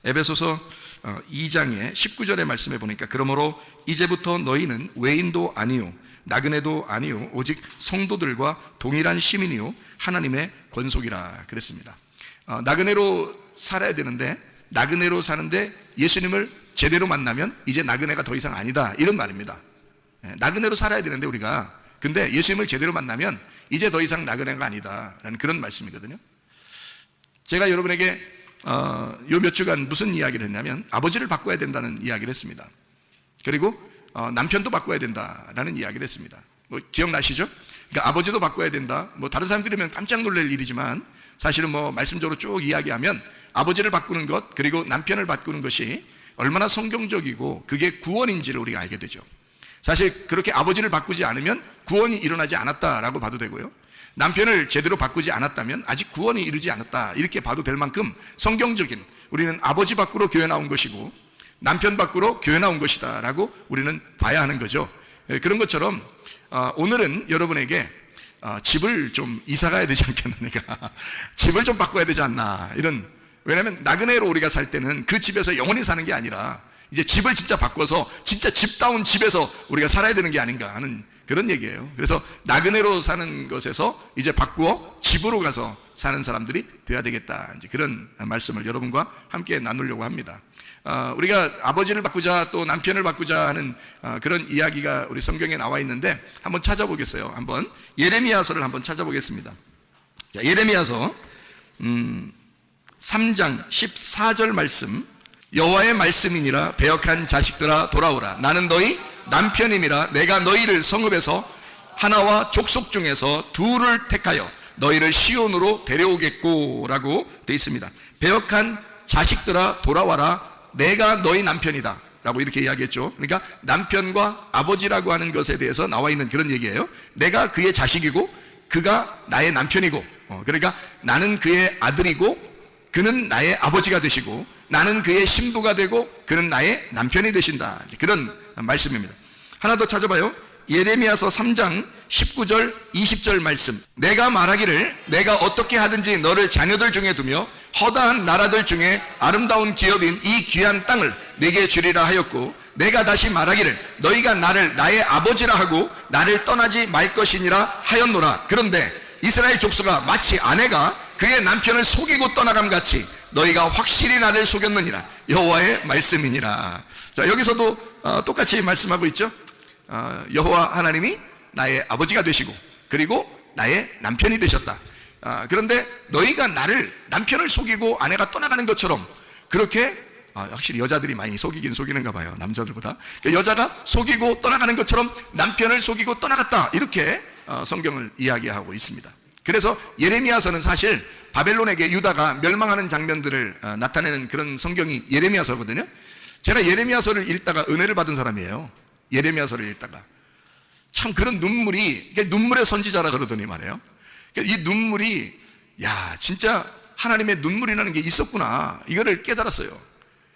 에베소서 2장의 19절의 말씀에 보니까 그러므로 이제부터 너희는 외인도 아니요 나그네도 아니요 오직 성도들과 동일한 시민이요 하나님의 권속이라 그랬습니다. 나그네로 살아야 되는데 나그네로 사는데 예수님을 제대로 만나면 이제 나그네가 더 이상 아니다, 이런 말입니다. 나그네로 살아야 되는데 우리가, 근데 예수님을 제대로 만나면 이제 더 이상 나그네가 아니다라는 그런 말씀이거든요. 제가 여러분에게 요 몇 주간 무슨 이야기를 했냐면 아버지를 바꿔야 된다는 이야기를 했습니다. 그리고 남편도 바꿔야 된다라는 이야기를 했습니다. 뭐 기억나시죠? 그러니까 아버지도 바꿔야 된다. 뭐 다른 사람들이면 깜짝 놀랄 일이지만 사실은 뭐 말씀적으로 쭉 이야기하면 아버지를 바꾸는 것 그리고 남편을 바꾸는 것이 얼마나 성경적이고 그게 구원인지를 우리가 알게 되죠. 사실 그렇게 아버지를 바꾸지 않으면 구원이 일어나지 않았다라고 봐도 되고요, 남편을 제대로 바꾸지 않았다면 아직 구원이 이르지 않았다, 이렇게 봐도 될 만큼 성경적인, 우리는 아버지 밖으로 교회 나온 것이고 남편 밖으로 교회 나온 것이다 라고 우리는 봐야 하는 거죠. 그런 것처럼 오늘은 여러분에게 집을 좀 이사 가야 되지 않겠느냐, 집을 좀 바꿔야 되지 않나, 이런, 왜냐하면 나그네로 우리가 살 때는 그 집에서 영원히 사는 게 아니라 이제 집을 진짜 바꿔서 진짜 집다운 집에서 우리가 살아야 되는 게 아닌가 하는 그런 얘기예요. 그래서 나그네로 사는 것에서 이제 바꾸어 집으로 가서 사는 사람들이 되어야 되겠다, 이제 그런 말씀을 여러분과 함께 나누려고 합니다. 우리가 아버지를 바꾸자 또 남편을 바꾸자 하는 그런 이야기가 우리 성경에 나와 있는데 한번 찾아보겠어요. 한번 예레미야서를 한번 찾아보겠습니다. 자, 예레미야서 3장 14절 말씀. 여호와의 말씀이니라 배역한 자식들아 돌아오라. 나는 너희 남편임이라. 내가 너희를 성읍에서 하나와 족속 중에서 둘을 택하여 너희를 시온으로 데려오겠고 라고 되어 있습니다. 배역한 자식들아 돌아와라. 내가 너희 남편이다 라고 이렇게 이야기했죠. 그러니까 남편과 아버지라고 하는 것에 대해서 나와 있는 그런 얘기예요. 내가 그의 자식이고 그가 나의 남편이고, 그러니까 나는 그의 아들이고 그는 나의 아버지가 되시고 나는 그의 신부가 되고 그는 나의 남편이 되신다, 그런 말씀입니다. 하나 더 찾아봐요. 예레미야서 3장 19절 20절 말씀. 내가 말하기를 내가 어떻게 하든지 너를 자녀들 중에 두며 허다한 나라들 중에 아름다운 기업인 이 귀한 땅을 내게 주리라 하였고, 내가 다시 말하기를 너희가 나를 나의 아버지라 하고 나를 떠나지 말 것이니라 하였노라. 그런데 이스라엘 족속아, 마치 아내가 그의 남편을 속이고 떠나감 같이 너희가 확실히 나를 속였느니라. 여호와의 말씀이니라. 자, 여기서도 똑같이 말씀하고 있죠. 여호와 하나님이 나의 아버지가 되시고 그리고 나의 남편이 되셨다. 그런데 너희가 나를, 남편을 속이고 아내가 떠나가는 것처럼 그렇게, 확실히 여자들이 많이 속이긴 속이는가 봐요, 남자들보다. 여자가 속이고 떠나가는 것처럼 남편을 속이고 떠나갔다, 이렇게 성경을 이야기하고 있습니다. 그래서 예레미야서는 사실 바벨론에게 유다가 멸망하는 장면들을 나타내는 그런 성경이 예레미야서거든요. 제가 예레미야서를 읽다가 은혜를 받은 사람이에요. 예레미야서를 읽다가 참 그런 눈물이, 눈물의 선지자라 그러더니 말이에요. 이 눈물이, 야, 진짜 하나님의 눈물이라는 게 있었구나, 이거를 깨달았어요.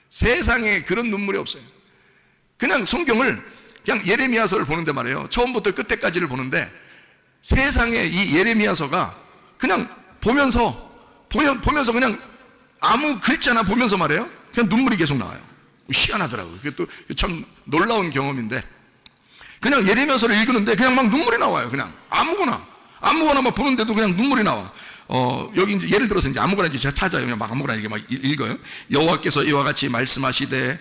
세상에 그런 눈물이 없어요. 그냥 성경을, 그냥 예레미야서를 보는데 말이에요, 처음부터 끝에까지를 보는데 세상에 이 예레미야서가 그냥 보면서 그냥 아무 글자나 보면서 말이에요, 그냥 눈물이 계속 나와요. 희한하더라고요. 그게 또 참 놀라운 경험인데, 그냥 예레미야서를 읽는데 그냥 막 눈물이 나와요. 그냥 아무거나 막 보는데도 그냥 눈물이 나와. 여기 이제 예를 들어서 이제 아무거나 이제 제가 찾아요. 그냥 막 아무거나 이렇게 막 읽어요. 여호와께서 이와 같이 말씀하셨대.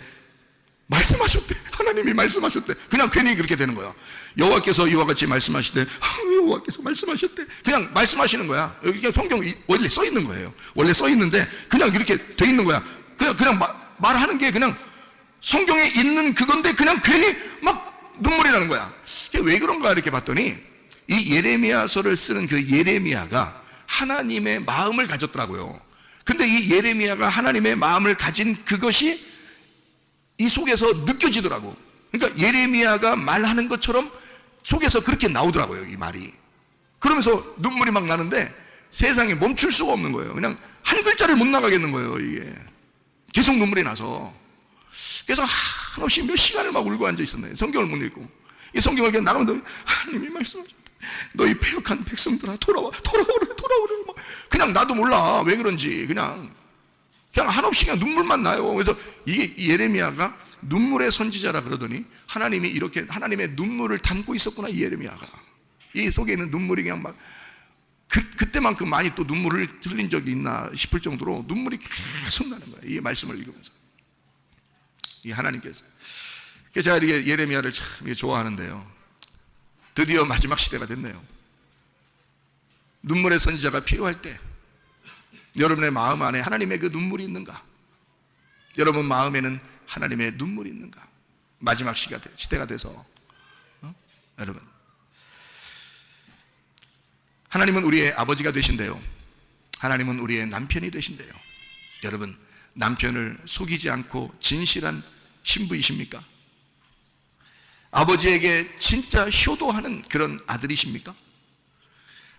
하나님이 말씀하셨대. 그냥 괜히 그렇게 되는 거야. 여호와께서 이와 같이 말씀하시되, 여호와께서 말씀하셨대. 그냥 말씀하시는 거야. 여기 성경 원래 써 있는 거예요. 원래 써 있는데 그냥 이렇게 돼 있는 거야. 그냥 말하는 게 그냥 성경에 있는 그건데 그냥 괜히 막 눈물이 나는 거야. 왜 그런가 이렇게 봤더니 이 예레미야서를 쓰는 그 예레미야가 하나님의 마음을 가졌더라고요. 근데 이 예레미야가 하나님의 마음을 가진 그것이 이 속에서 느껴지더라고. 그러니까 예레미야가 말하는 것처럼 속에서 그렇게 나오더라고요, 이 말이. 그러면서 눈물이 막 나는데 세상에 멈출 수가 없는 거예요. 그냥 한 글자를 못 나가겠는 거예요, 이게. 계속 눈물이 나서. 그래서 한없이 몇 시간을 막 울고 앉아 있었네. 성경을 못 읽고. 이 성경을 그냥 나가면 하나님이 말씀하셨다. 너희 패역한 백성들아 돌아오래. 그냥 나도 몰라 왜 그런지. 그냥 그냥 한없이 그냥 눈물만 나요. 그래서 이게 예레미야가 눈물의 선지자라 그러더니 하나님이 이렇게 하나님의 눈물을 담고 있었구나, 이 예레미야가. 이 속에 있는 눈물이 그냥 막 그때만큼 많이 또 눈물을 흘린 적이 있나 싶을 정도로 눈물이 계속 나는 거예요, 이 말씀을 읽으면서. 이 하나님께서. 그래서 제가 이렇게 예레미야를 참 좋아하는데요, 드디어 마지막 시대가 됐네요. 눈물의 선지자가 필요할 때 여러분의 마음 안에 하나님의 그 눈물이 있는가? 여러분 마음에는 하나님의 눈물이 있는가? 마지막 시대가 돼서 여러분, 하나님은 우리의 아버지가 되신대요. 하나님은 우리의 남편이 되신대요. 여러분, 남편을 속이지 않고 진실한 신부이십니까? 아버지에게 진짜 효도하는 그런 아들이십니까?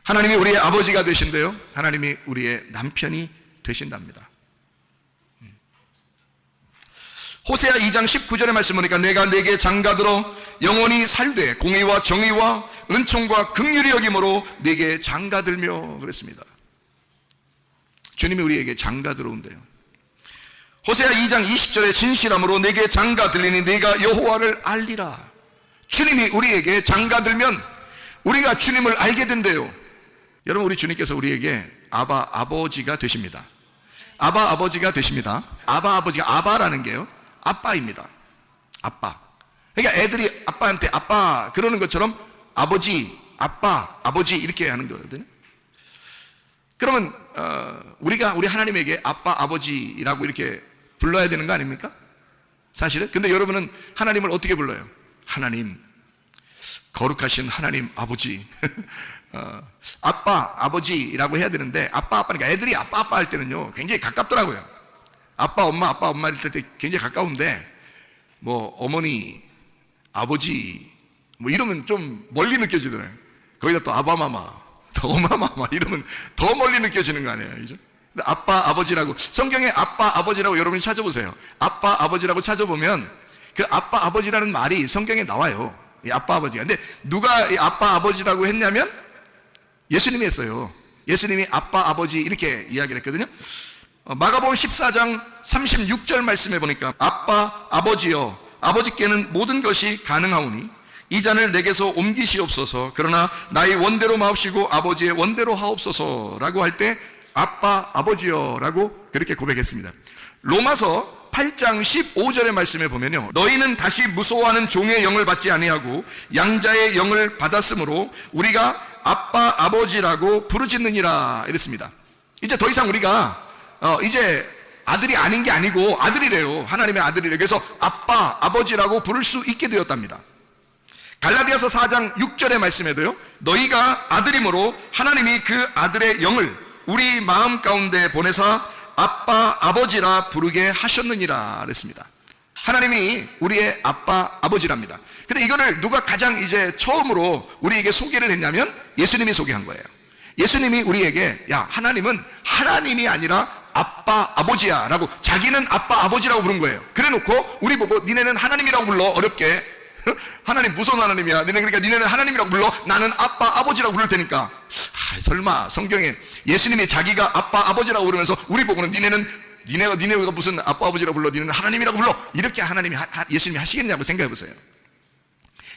하나님이 우리의 아버지가 되신대요. 하나님이 우리의 남편이 되신답니다. 호세아 2장 19절의 말씀 보니까 내가 내게 장가들어 영원히 살되 공의와 정의와 은총과 긍휼히 여김으로 내게 장가들며 그랬습니다. 주님이 우리에게 장가들어온대요. 호세아 2장 20절에 진실함으로 내게 장가들리니 내가 여호와를 알리라. 주님이 우리에게 장가들면 우리가 주님을 알게 된대요. 여러분, 우리 주님께서 우리에게 아바 아버지가 되십니다. 아바 아버지가 되십니다. 아바 아버지가, 아바라는 게요, 아빠입니다. 아빠. 그러니까 애들이 아빠한테 아빠 그러는 것처럼 아버지, 아빠, 아버지 이렇게 하는 거거든요. 그러면 우리가 우리 하나님에게 아빠, 아버지라고 이렇게 불러야 되는 거 아닙니까? 사실은. 근데 여러분은 하나님을 어떻게 불러요? 하나님, 거룩하신 하나님 아버지. 아빠, 아버지라고 해야 되는데 아빠, 아빠니까 애들이 아빠, 아빠 할 때는요 굉장히 가깝더라고요. 아빠, 엄마 할 때 굉장히 가까운데 뭐 어머니, 아버지 뭐 이러면 좀 멀리 느껴지더라고요. 거기다 또 아바마마, 더 어마마마 이러면 더 멀리 느껴지는 거 아니에요, 그죠? 근데 아빠, 아버지라고, 성경에 아빠, 아버지라고 여러분이 찾아보세요. 아빠, 아버지라고 찾아보면 그 아빠, 아버지라는 말이 성경에 나와요. 이 아빠, 아버지가. 근데 누가 이 아빠, 아버지라고 했냐면 예수님이 했어요. 예수님이 아빠, 아버지 이렇게 이야기를 했거든요. 마가복음 14장 36절 말씀해 보니까 아빠, 아버지여, 아버지께는 모든 것이 가능하오니 이 잔을 내게서 옮기시옵소서. 그러나 나의 원대로 마옵시고 아버지의 원대로 하옵소서라고 할 때 아빠, 아버지여 라고 그렇게 고백했습니다. 로마서 8장 15절의 말씀에 보면요, 너희는 다시 무서워하는 종의 영을 받지 아니하고 양자의 영을 받았으므로 우리가 아빠, 아버지라고 부르짖느니라 이랬습니다. 이제 더 이상 우리가 이제 아들이 아닌 게 아니고 아들이래요. 하나님의 아들이래요. 그래서 아빠, 아버지라고 부를 수 있게 되었답니다. 갈라디아서 4장 6절의 말씀에도요, 너희가 아들이므로 하나님이 그 아들의 영을 우리 마음 가운데 보내사 아빠, 아버지라 부르게 하셨느니라 그랬습니다. 하나님이 우리의 아빠, 아버지랍니다. 근데 이거를 누가 가장 이제 처음으로 우리에게 소개를 했냐면 예수님이 소개한 거예요. 예수님이 우리에게 야, 하나님은 하나님이 아니라 아빠, 아버지야 라고, 자기는 아빠, 아버지라고 부른 거예요. 그래 놓고 우리 보고 니네는 하나님이라고 불러, 어렵게. 하나님 무서운 하나님이야. 그러니까 니네는 하나님이라고 불러. 나는 아빠, 아버지라고 부를 테니까. 설마 성경에 예수님이 자기가 아빠, 아버지라고 부르면서 우리 보고는 니네가 무슨 아빠, 아버지라고 불러, 니네는 하나님이라고 불러, 이렇게 예수님이 하시겠냐고 생각해 보세요.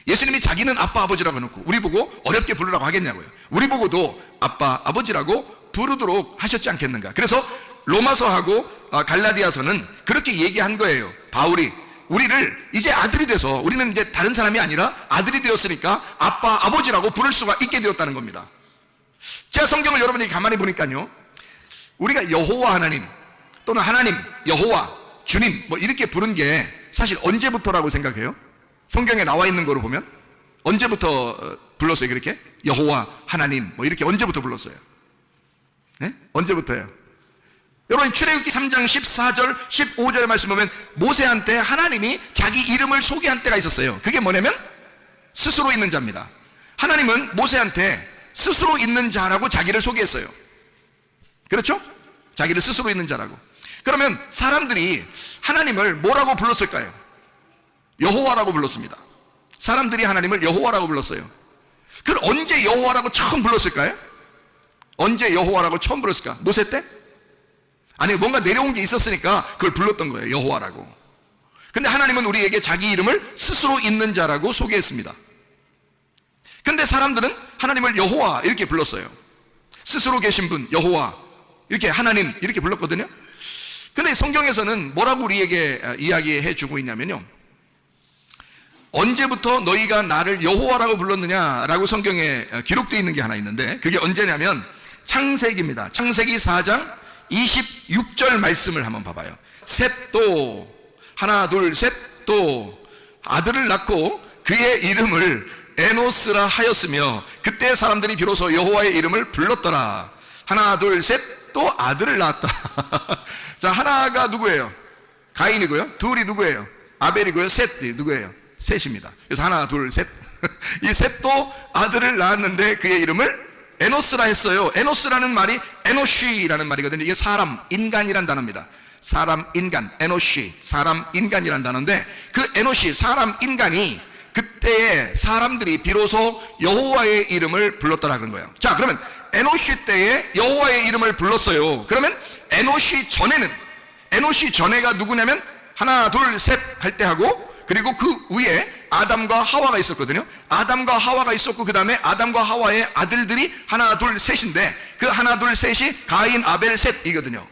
예수님이 자기는 아빠, 아버지라고 해놓고 우리 보고 어렵게 부르라고 하겠냐고요. 우리 보고도 아빠, 아버지라고 부르도록 하셨지 않겠는가. 그래서 로마서하고 갈라디아서는 그렇게 얘기한 거예요. 바울이 우리를 이제 아들이 돼서, 우리는 이제 다른 사람이 아니라 아들이 되었으니까 아빠, 아버지라고 부를 수가 있게 되었다는 겁니다. 제가 성경을 여러분이 가만히 보니까요, 우리가 여호와 하나님 또는 하나님, 여호와, 주님 뭐 이렇게 부른 게 사실 언제부터라고 생각해요? 성경에 나와 있는 거로 보면 언제부터 불렀어요? 그렇게 여호와, 하나님 뭐 이렇게 언제부터 불렀어요? 네? 언제부터예요? 여러분, 출애굽기 3장 14절 15절의 말씀 보면 모세한테 하나님이 자기 이름을 소개한 때가 있었어요. 그게 뭐냐면 스스로 있는 자입니다. 하나님은 모세한테 스스로 있는 자라고 자기를 소개했어요. 그렇죠? 자기를 스스로 있는 자라고. 그러면 사람들이 하나님을 뭐라고 불렀을까요? 여호와라고 불렀습니다. 사람들이 하나님을 여호와라고 불렀어요. 그럼 언제 여호와라고 처음 불렀을까요? 언제 여호와라고 처음 불렀을까? 모세 때? 아니 뭔가 내려온 게 있었으니까 그걸 불렀던 거예요. 여호와라고. 근데 하나님은 우리에게 자기 이름을 스스로 있는 자라고 소개했습니다. 근데 사람들은 하나님을 여호와 이렇게 불렀어요. 스스로 계신 분 여호와 이렇게 하나님 이렇게 불렀거든요. 근데 성경에서는 뭐라고 우리에게 이야기해 주고 있냐면요, 언제부터 너희가 나를 여호와라고 불렀느냐라고 성경에 기록되어 있는 게 하나 있는데, 그게 언제냐면 창세기입니다. 창세기 4장 26절 말씀을 한번 봐봐요. 셋도 하나 둘 셋도 아들을 낳고 그의 이름을 에노스라 하였으며 그때 사람들이 비로소 여호와의 이름을 불렀더라. 하나 둘 셋 또 아들을 낳았다. 자, 하나가 누구예요? 가인이고요. 둘이 누구예요? 아벨이고요. 셋이 누구예요? 셋입니다. 그래서 하나 둘 셋 이 셋도 아들을 낳았는데 그의 이름을 에노스라 했어요. 에노스라는 말이 에노쉬라는 말이거든요. 이게 사람, 인간이란 단어입니다. 사람, 인간, 에노쉬, 사람, 인간이란 단어인데, 그 에노쉬, 사람, 인간이 그때에 사람들이 비로소 여호와의 이름을 불렀더라 그런 거예요. 자, 그러면 에노시 때에 여호와의 이름을 불렀어요. 그러면 에노시 전에가 누구냐면 하나 둘 셋 할 때 하고, 그리고 그 위에 아담과 하와가 있었거든요. 아담과 하와가 있었고 그 다음에 아담과 하와의 아들들이 하나 둘 셋인데, 그 하나 둘 셋이 가인 아벨 셋이거든요.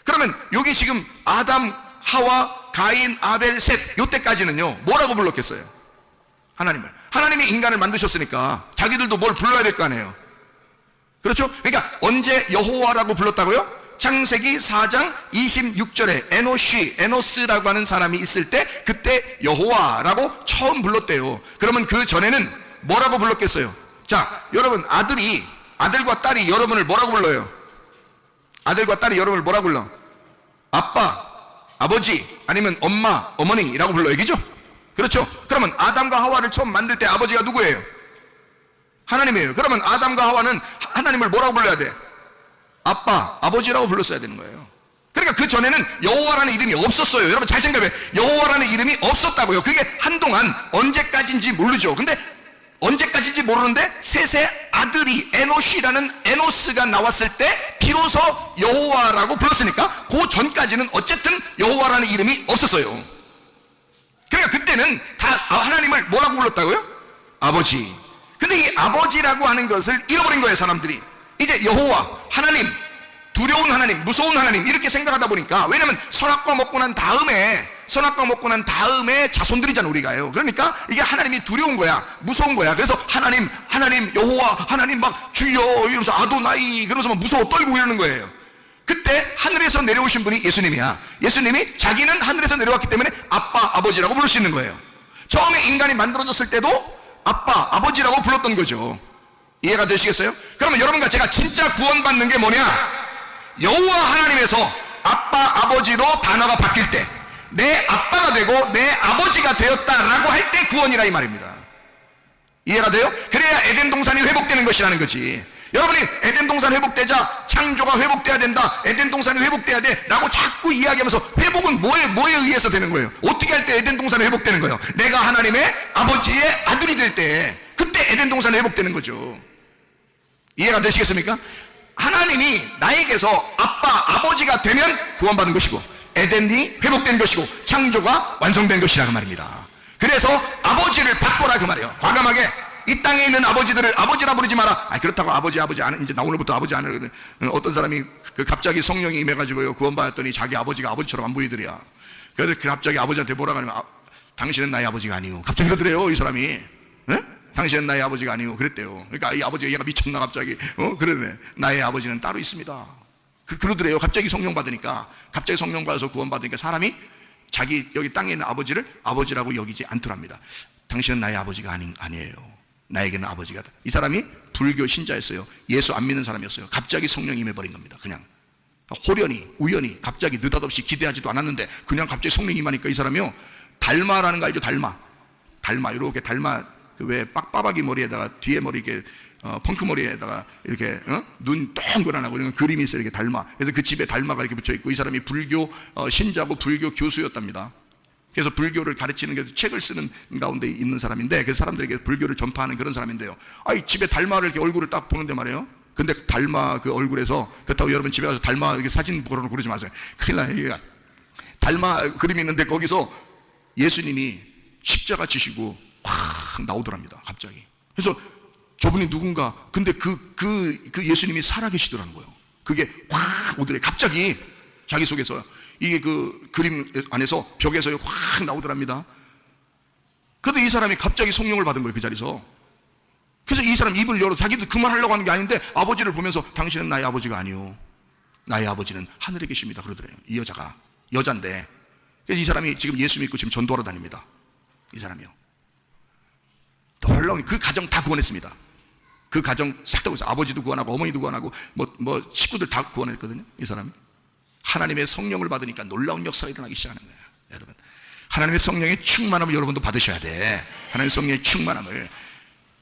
그러면 여기 지금 아담 하와 가인 아벨 셋 요때까지는요 뭐라고 불렀겠어요? 하나님이 인간을 만드셨으니까 자기들도 뭘 불러야 될 거 아니에요. 그렇죠? 그러니까 언제 여호와라고 불렀다고요? 창세기 4장 26절에 에노스라고 하는 사람이 있을 때 그때 여호와라고 처음 불렀대요. 그러면 그 전에는 뭐라고 불렀겠어요? 자, 여러분, 아들과 딸이 여러분을 뭐라고 불러요? 아들과 딸이 여러분을 뭐라고 불러? 아빠, 아버지, 아니면 엄마, 어머니라고 불러요. 그죠? 그렇죠? 그러면 아담과 하와를 처음 만들 때 아버지가 누구예요? 하나님이에요. 그러면 아담과 하와는 하나님을 뭐라고 불러야 돼? 아빠, 아버지라고 불렀어야 되는 거예요. 그러니까 그 전에는 여호와라는 이름이 없었어요. 여러분 잘 생각해. 여호와라는 이름이 없었다고요. 그게 한동안 언제까지인지 모르죠. 근데 언제까지인지 모르는데 셋의 아들이 에노스가 나왔을 때 비로소 여호와라고 불렀으니까 그 전까지는 어쨌든 여호와라는 이름이 없었어요. 그러니까 그때는 다 하나님을 뭐라고 불렀다고요? 아버지. 근데 이 아버지라고 하는 것을 잃어버린 거예요, 사람들이. 이제 여호와, 하나님, 두려운 하나님, 무서운 하나님 이렇게 생각하다 보니까, 왜냐면 선악과 먹고 난 다음에 자손들이잖아 우리가요. 그러니까 이게 하나님이 두려운 거야, 무서운 거야. 그래서 하나님 여호와, 하나님 막 주여 이러면서 아도나이 그러면서 막 무서워 떨고 이러는 거예요. 그때 하늘에서 내려오신 분이 예수님이야. 예수님이 자기는 하늘에서 내려왔기 때문에 아빠, 아버지라고 부를 수 있는 거예요. 처음에 인간이 만들어졌을 때도 아빠, 아버지라고 불렀던 거죠. 이해가 되시겠어요? 그러면 여러분과 제가 진짜 구원받는 게 뭐냐? 여호와 하나님에서 아빠, 아버지로 단어가 바뀔 때, 내 아빠가 되고 내 아버지가 되었다라고 할 때 구원이라 이 말입니다. 이해가 돼요? 그래야 에덴 동산이 회복되는 것이라는 거지. 여러분이 에덴 동산 회복되자 창조가 회복돼야 된다, 에덴 동산이 회복돼야 돼 라고 자꾸 이야기하면서, 회복은 뭐에 의해서 되는 거예요? 어떻게 할 때 에덴 동산이 회복되는 거예요? 내가 하나님의 아버지의 아들이 될 때, 그때 에덴 동산이 회복되는 거죠. 이해가 되시겠습니까? 하나님이 나에게서 아빠, 아버지가 되면 구원받은 것이고, 에덴이 회복된 것이고, 창조가 완성된 것이라고 말입니다. 그래서 아버지를 바꿔라 그 말이에요. 과감하게 이 땅에 있는 아버지들을 아버지라 부르지 마라. 그렇다고 아버지 안, 이제 나 오늘부터 아버지 안 해. 어떤 사람이 갑자기 성령이 임해가지고요 구원받았더니 자기 아버지가 아버지처럼 안 보이더래요. 그래서 갑자기 아버지한테 뭐라고 하냐면, 당신은 나의 아버지가 아니오. 갑자기 그러더래요 이 사람이. 네? 당신은 나의 아버지가 아니오 그랬대요. 그러니까 이 아버지가, 얘가 미쳤나 갑자기. 그러네. 나의 아버지는 따로 있습니다. 그러더래요. 갑자기 성령 받으니까, 갑자기 성령 받아서 구원받으니까 사람이 자기 여기 땅에 있는 아버지를 아버지라고 여기지 않더랍니다. 당신은 나의 아버지가 아니에요. 나에게는 아버지가. 이 사람이 불교 신자였어요. 예수 안 믿는 사람이었어요. 갑자기 성령이 임해버린 겁니다. 그냥 호련히, 우연히, 갑자기 느닷없이 기대하지도 않았는데 그냥 갑자기 성령이 임하니까 이 사람이요, 달마라는 거 알죠? 달마 이렇게 그 왜 빡빡이 머리에다가 뒤에 머리 이렇게 펑크 머리에다가 이렇게 눈 동그란하고 이런 그림이 있어요. 이렇게 달마. 그래서 그 집에 달마가 이렇게 붙여 있고, 이 사람이 불교 신자고 불교 교수였답니다. 그래서 불교를 가르치는 게 책을 쓰는 가운데 있는 사람인데, 그 사람들에게 불교를 전파하는 그런 사람인데요. 집에 달마를 이렇게 얼굴을 딱 보는데 말이에요. 근데 달마 그 얼굴에서, 그렇다고 여러분 집에 가서 달마 이렇게 사진 보러 그러지 마세요. 큰일 나요. 얘가 달마 그림이 있는데 거기서 예수님이 십자가 지시고 확 나오더랍니다. 갑자기. 그래서 저분이 누군가, 근데 그 예수님이 살아계시더라는 거예요. 그게 확 오더래. 갑자기 자기 속에서 이게 그 그림 안에서 벽에서 확 나오더랍니다. 그런데 이 사람이 갑자기 성령을 받은 거예요. 그 자리에서. 그래서 이 사람 입을 열어, 자기도 그 말 하려고 하는 게 아닌데 아버지를 보면서 당신은 나의 아버지가 아니오, 나의 아버지는 하늘에 계십니다 그러더래요. 이 여자가, 여잔데. 그래서 이 사람이 지금 예수 믿고 지금 전도하러 다닙니다. 이 사람이요. 놀라운, 그 가정 다 구원했습니다. 그 가정 싹 다 구원했어요. 아버지도 구원하고 어머니도 구원하고 뭐 식구들 다 구원했거든요. 이 사람이 하나님의 성령을 받으니까 놀라운 역사가 일어나기 시작하는 거예요. 여러분, 하나님의 성령의 충만함을 여러분도 받으셔야 돼. 하나님의 성령의 충만함을.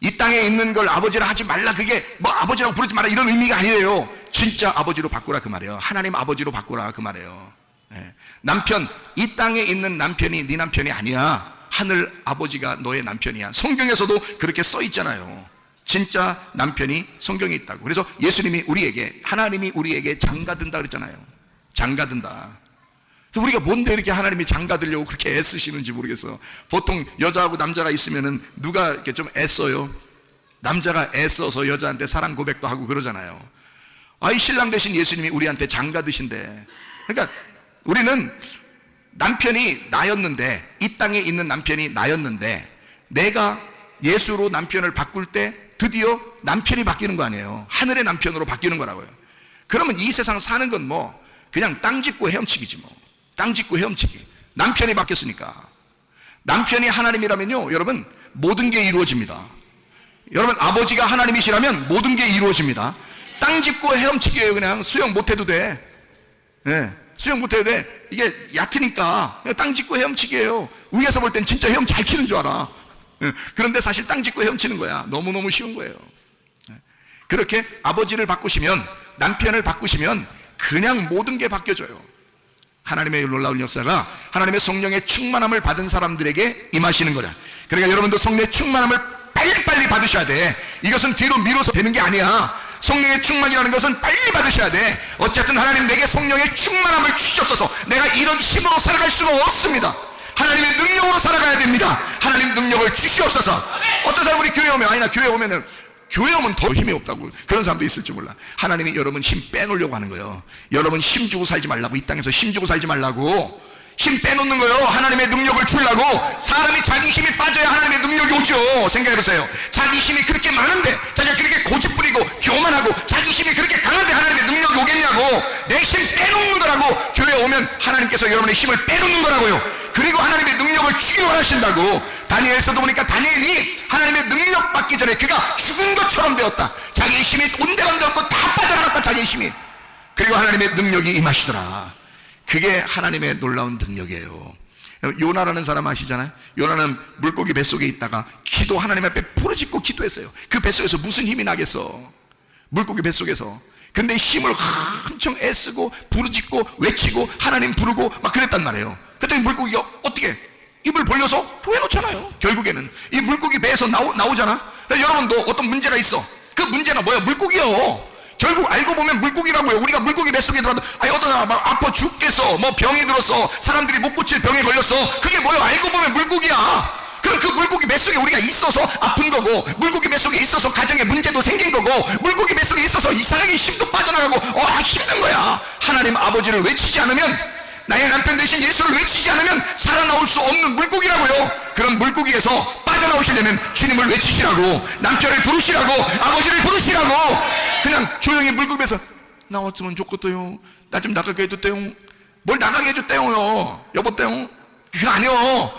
이 땅에 있는 걸 아버지라 하지 말라, 그게 뭐 아버지라고 부르지 마라 이런 의미가 아니에요. 진짜 아버지로 바꾸라 그 말이에요. 하나님 아버지로 바꾸라 그 말이에요. 예. 남편, 이 땅에 있는 남편이 네 남편이 아니야. 하늘 아버지가 너의 남편이야. 성경에서도 그렇게 써 있잖아요. 진짜 남편이 성경에 있다고. 그래서 예수님이 우리에게, 하나님이 우리에게 장가든다 그랬잖아요. 장가든다. 우리가 뭔데 이렇게 하나님이 장가들려고 그렇게 애쓰시는지 모르겠어요. 보통 여자하고 남자가 있으면은 누가 이렇게 좀 애써요? 남자가 애써서 여자한테 사랑 고백도 하고 그러잖아요. 아이 신랑 대신 예수님이 우리한테 장가드신대. 그러니까 우리는 남편이 나였는데, 이 땅에 있는 남편이 나였는데, 내가 예수로 남편을 바꿀 때 드디어 남편이 바뀌는 거 아니에요. 하늘의 남편으로 바뀌는 거라고요. 그러면 이 세상 사는 건 뭐 그냥 땅 짚고 헤엄치기지 뭐. 땅 짚고 헤엄치기. 남편이 바뀌었으니까. 남편이 하나님이라면요 여러분 모든 게 이루어집니다. 여러분 아버지가 하나님이시라면 모든 게 이루어집니다. 땅 짚고 헤엄치기예요. 그냥 수영 못해도 돼. 네, 수영 못해도 돼. 이게 얕으니까 그냥 땅 짚고 헤엄치기예요. 위에서 볼 땐 진짜 헤엄 잘 치는 줄 알아. 네, 그런데 사실 땅 짚고 헤엄치는 거야. 너무너무 쉬운 거예요. 네, 그렇게 아버지를 바꾸시면, 남편을 바꾸시면 그냥 모든 게 바뀌어져요. 하나님의 놀라운 역사가 하나님의 성령의 충만함을 받은 사람들에게 임하시는 거다. 그러니까 여러분도 성령의 충만함을 빨리빨리 받으셔야 돼. 이것은 뒤로 미뤄서 되는 게 아니야. 성령의 충만이라는 것은 빨리 받으셔야 돼. 어쨌든 하나님 내게 성령의 충만함을 주시옵소서. 내가 이런 힘으로 살아갈 수가 없습니다. 하나님의 능력으로 살아가야 됩니다. 하나님 능력을 주시옵소서. 어떤 사람 우리 교회 오면, 아니 나 교회 오면은 교회 오면 더 힘이 없다고 그런 사람도 있을지 몰라. 하나님이 여러분 힘 빼놓으려고 하는 거예요. 여러분 힘 주고 살지 말라고. 이 땅에서 힘 주고 살지 말라고. 힘 빼놓는 거예요. 하나님의 능력을 주려고. 사람이 자기 힘이 빠져야 하나님의 능력이 오죠. 생각해보세요. 자기 힘이 그렇게 많은데, 자기가 그렇게 고집부리고 교만하고 자기 힘이 그렇게 강한데 하나님의 능력이 오겠냐고. 내 힘 빼놓는 거라고. 교회 오면 하나님께서 여러분의 힘을 빼놓는 거라고요. 그리고 하나님의 능력을 주기로 하신다고. 다니엘서도 보니까 다니엘이 하나님의 능력 받기 전에 그가 죽은 것처럼 되었다. 자기의 힘이 온데간데 없고 다 빠져나갔다. 자기의 힘이. 그리고 하나님의 능력이 임하시더라. 그게 하나님의 놀라운 능력이에요. 요나라는 사람 아시잖아요. 요나는 물고기 뱃속에 있다가 기도, 하나님 앞에 부르짖고 기도했어요. 그 뱃속에서 무슨 힘이 나겠어. 물고기 뱃속에서. 근데 힘을 엄청 애쓰고 부르짖고 외치고 하나님 부르고 막 그랬단 말이에요. 그랬더니 물고기가 어떻게 입을 벌려서 토해놓잖아요. 결국에는 이 물고기 배에서 나오잖아. 여러분도 어떤 문제가 있어. 그 문제가 뭐야? 물고기요. 결국 알고 보면 물고기라고요. 우리가 물고기 뱃속에 들어가도 어떤 사람 막 아파 죽겠어, 뭐 병이 들었어, 사람들이 못 고칠 병에 걸렸어. 그게 뭐야? 알고 보면 물고기야. 그럼 그 물고기 뱃속에 우리가 있어서 아픈 거고, 물고기 뱃속에 있어서 가정에 문제도 생긴 거고, 물고기 뱃속에 있어서 이상하게 힘도 빠져나가고 힘든 거야. 하나님 아버지를 외치지 않으면, 나의 남편 대신 예수를 외치지 않으면 살아나올 수 없는 물고기라고요. 그런 물고기에서 빠져나오시려면 주님을 외치시라고, 남편을 부르시라고, 아버지를 부르시라고. 그냥 조용히 물고기에서 나왔으면 좋겠대요. 나 좀 나가게 해줬대요. 뭘 나가게 해줬대요. 여보대요. 그거 아니요.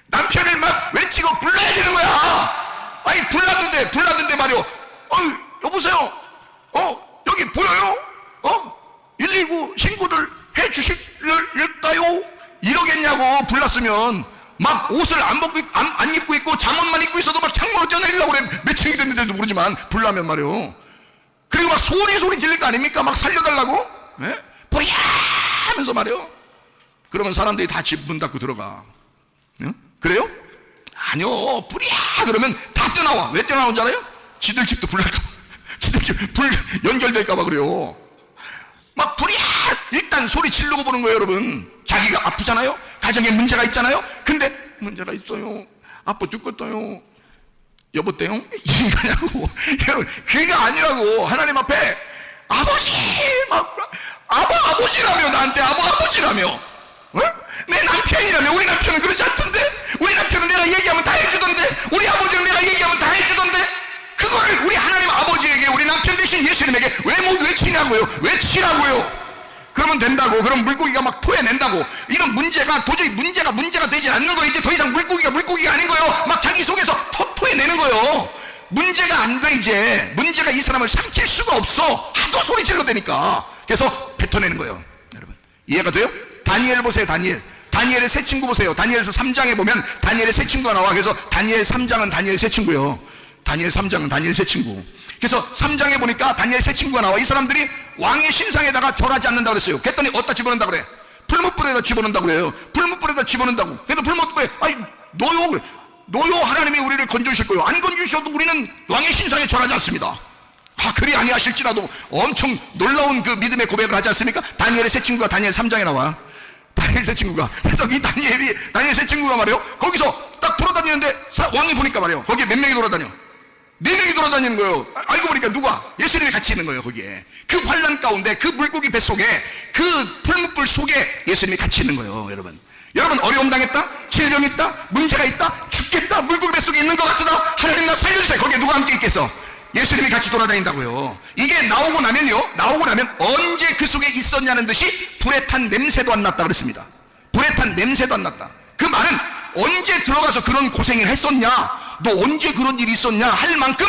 남편을 막 외치고 불러야 되는 거야. 아니 불렀는데 말이요. 여보세요. 여기 보여요? 119 신고를 해 주실까요? 이러겠냐고. 불났으면 막 옷을 안 입고 있고 잠옷만 입고 있어도 막 창문으로 뛰어내리려고 그래. 몇 층이 됐는지도 모르지만 불나면 말이요. 그리고 막 소리 지를 거 아닙니까? 막 살려달라고? 예? 보리야 하면서 말이요. 그러면 사람들이 다 집 문 닫고 들어가. 응? 그래요? 아니요. 뿌리야 그러면 다 뛰어나와. 왜 뛰어나온 줄 알아요? 지들 집도 불날까 봐. 지들 불 연결될까봐 그래요. 막 불이 일단 소리 지르고 보는 거예요, 여러분. 자기가 아프잖아요. 가정에 문제가 있잖아요. 근데 문제가 있어요. 아빠 죽겠어요. 여보때요? 이거냐고. 그게 아니라고. 하나님 앞에 아버지 막 아버지라며, 나한테 아버지라며, 어? 내 남편이라며. 우리 남편은 그러지 않던데. 우리 남편은 내가 얘기하면 다 해주던데. 우리 아버지는 내가 얘기하면 다 해주던데. 그거를 우리 하나님 아버지에게, 우리 남편 대신 예수님에게 왜 못 외치냐고요. 외치라고요. 그러면 된다고. 그럼 물고기가 막 토해낸다고. 이런 문제가 도저히 문제가 되지 않는 거예요. 이제 더 이상 물고기가 아닌 거예요. 막 자기 속에서 토해내는 거예요. 문제가 안 돼. 이제 문제가 이 사람을 삼킬 수가 없어. 하도 소리 질러대니까. 그래서 뱉어내는 거예요. 여러분 이해가 돼요? 다니엘 보세요. 다니엘의 세 친구 보세요. 다니엘서 3장에 보면 다니엘의 세 친구가 나와. 그래서 다니엘 3장은 다니엘 세 친구예요. 다니엘 3장은 다니엘 세 친구. 그래서 3장에 보니까 다니엘 세 친구가 나와. 이 사람들이 왕의 신상에다가 절하지 않는다고 그랬어요. 그랬더니 어디다 집어넣는다고 그래? 풀무불에다 집어넣는다고 그래요. 풀무불에다 집어넣는다고. 그래도 풀무불에 노요 하나님이 우리를 건져주실 거예요. 안 건져주셔도 우리는 왕의 신상에 절하지 않습니다. 그리 아니하실지라도 엄청 놀라운 그 믿음의 고백을 하지 않습니까? 다니엘의 세 친구가 다니엘 3장에 나와. 다니엘 세 친구가. 그래서 이 다니엘 세 친구가 말이에요. 거기서 딱 돌아다니는데 왕이 보니까 말이에요. 거기에 몇 명이 돌아다녀? 4명이 돌아다니는 거예요. 알고 보니까 누가? 예수님이 같이 있는 거예요. 거기에 그 환란 가운데, 그 물고기 뱃속에, 그 풀무불 속에 예수님이 같이 있는 거예요. 여러분 어려움 당했다? 질병 있다? 문제가 있다? 죽겠다? 물고기 뱃속에 있는 것 같으다? 하나님 나 살려주세요. 거기에 누가 함께 있겠어? 예수님이 같이 돌아다닌다고요. 이게 나오고 나면 언제 그 속에 있었냐는 듯이 불에 탄 냄새도 안 났다 그랬습니다. 불에 탄 냄새도 안 났다. 그 말은 언제 들어가서 그런 고생을 했었냐, 너 언제 그런 일이 있었냐 할 만큼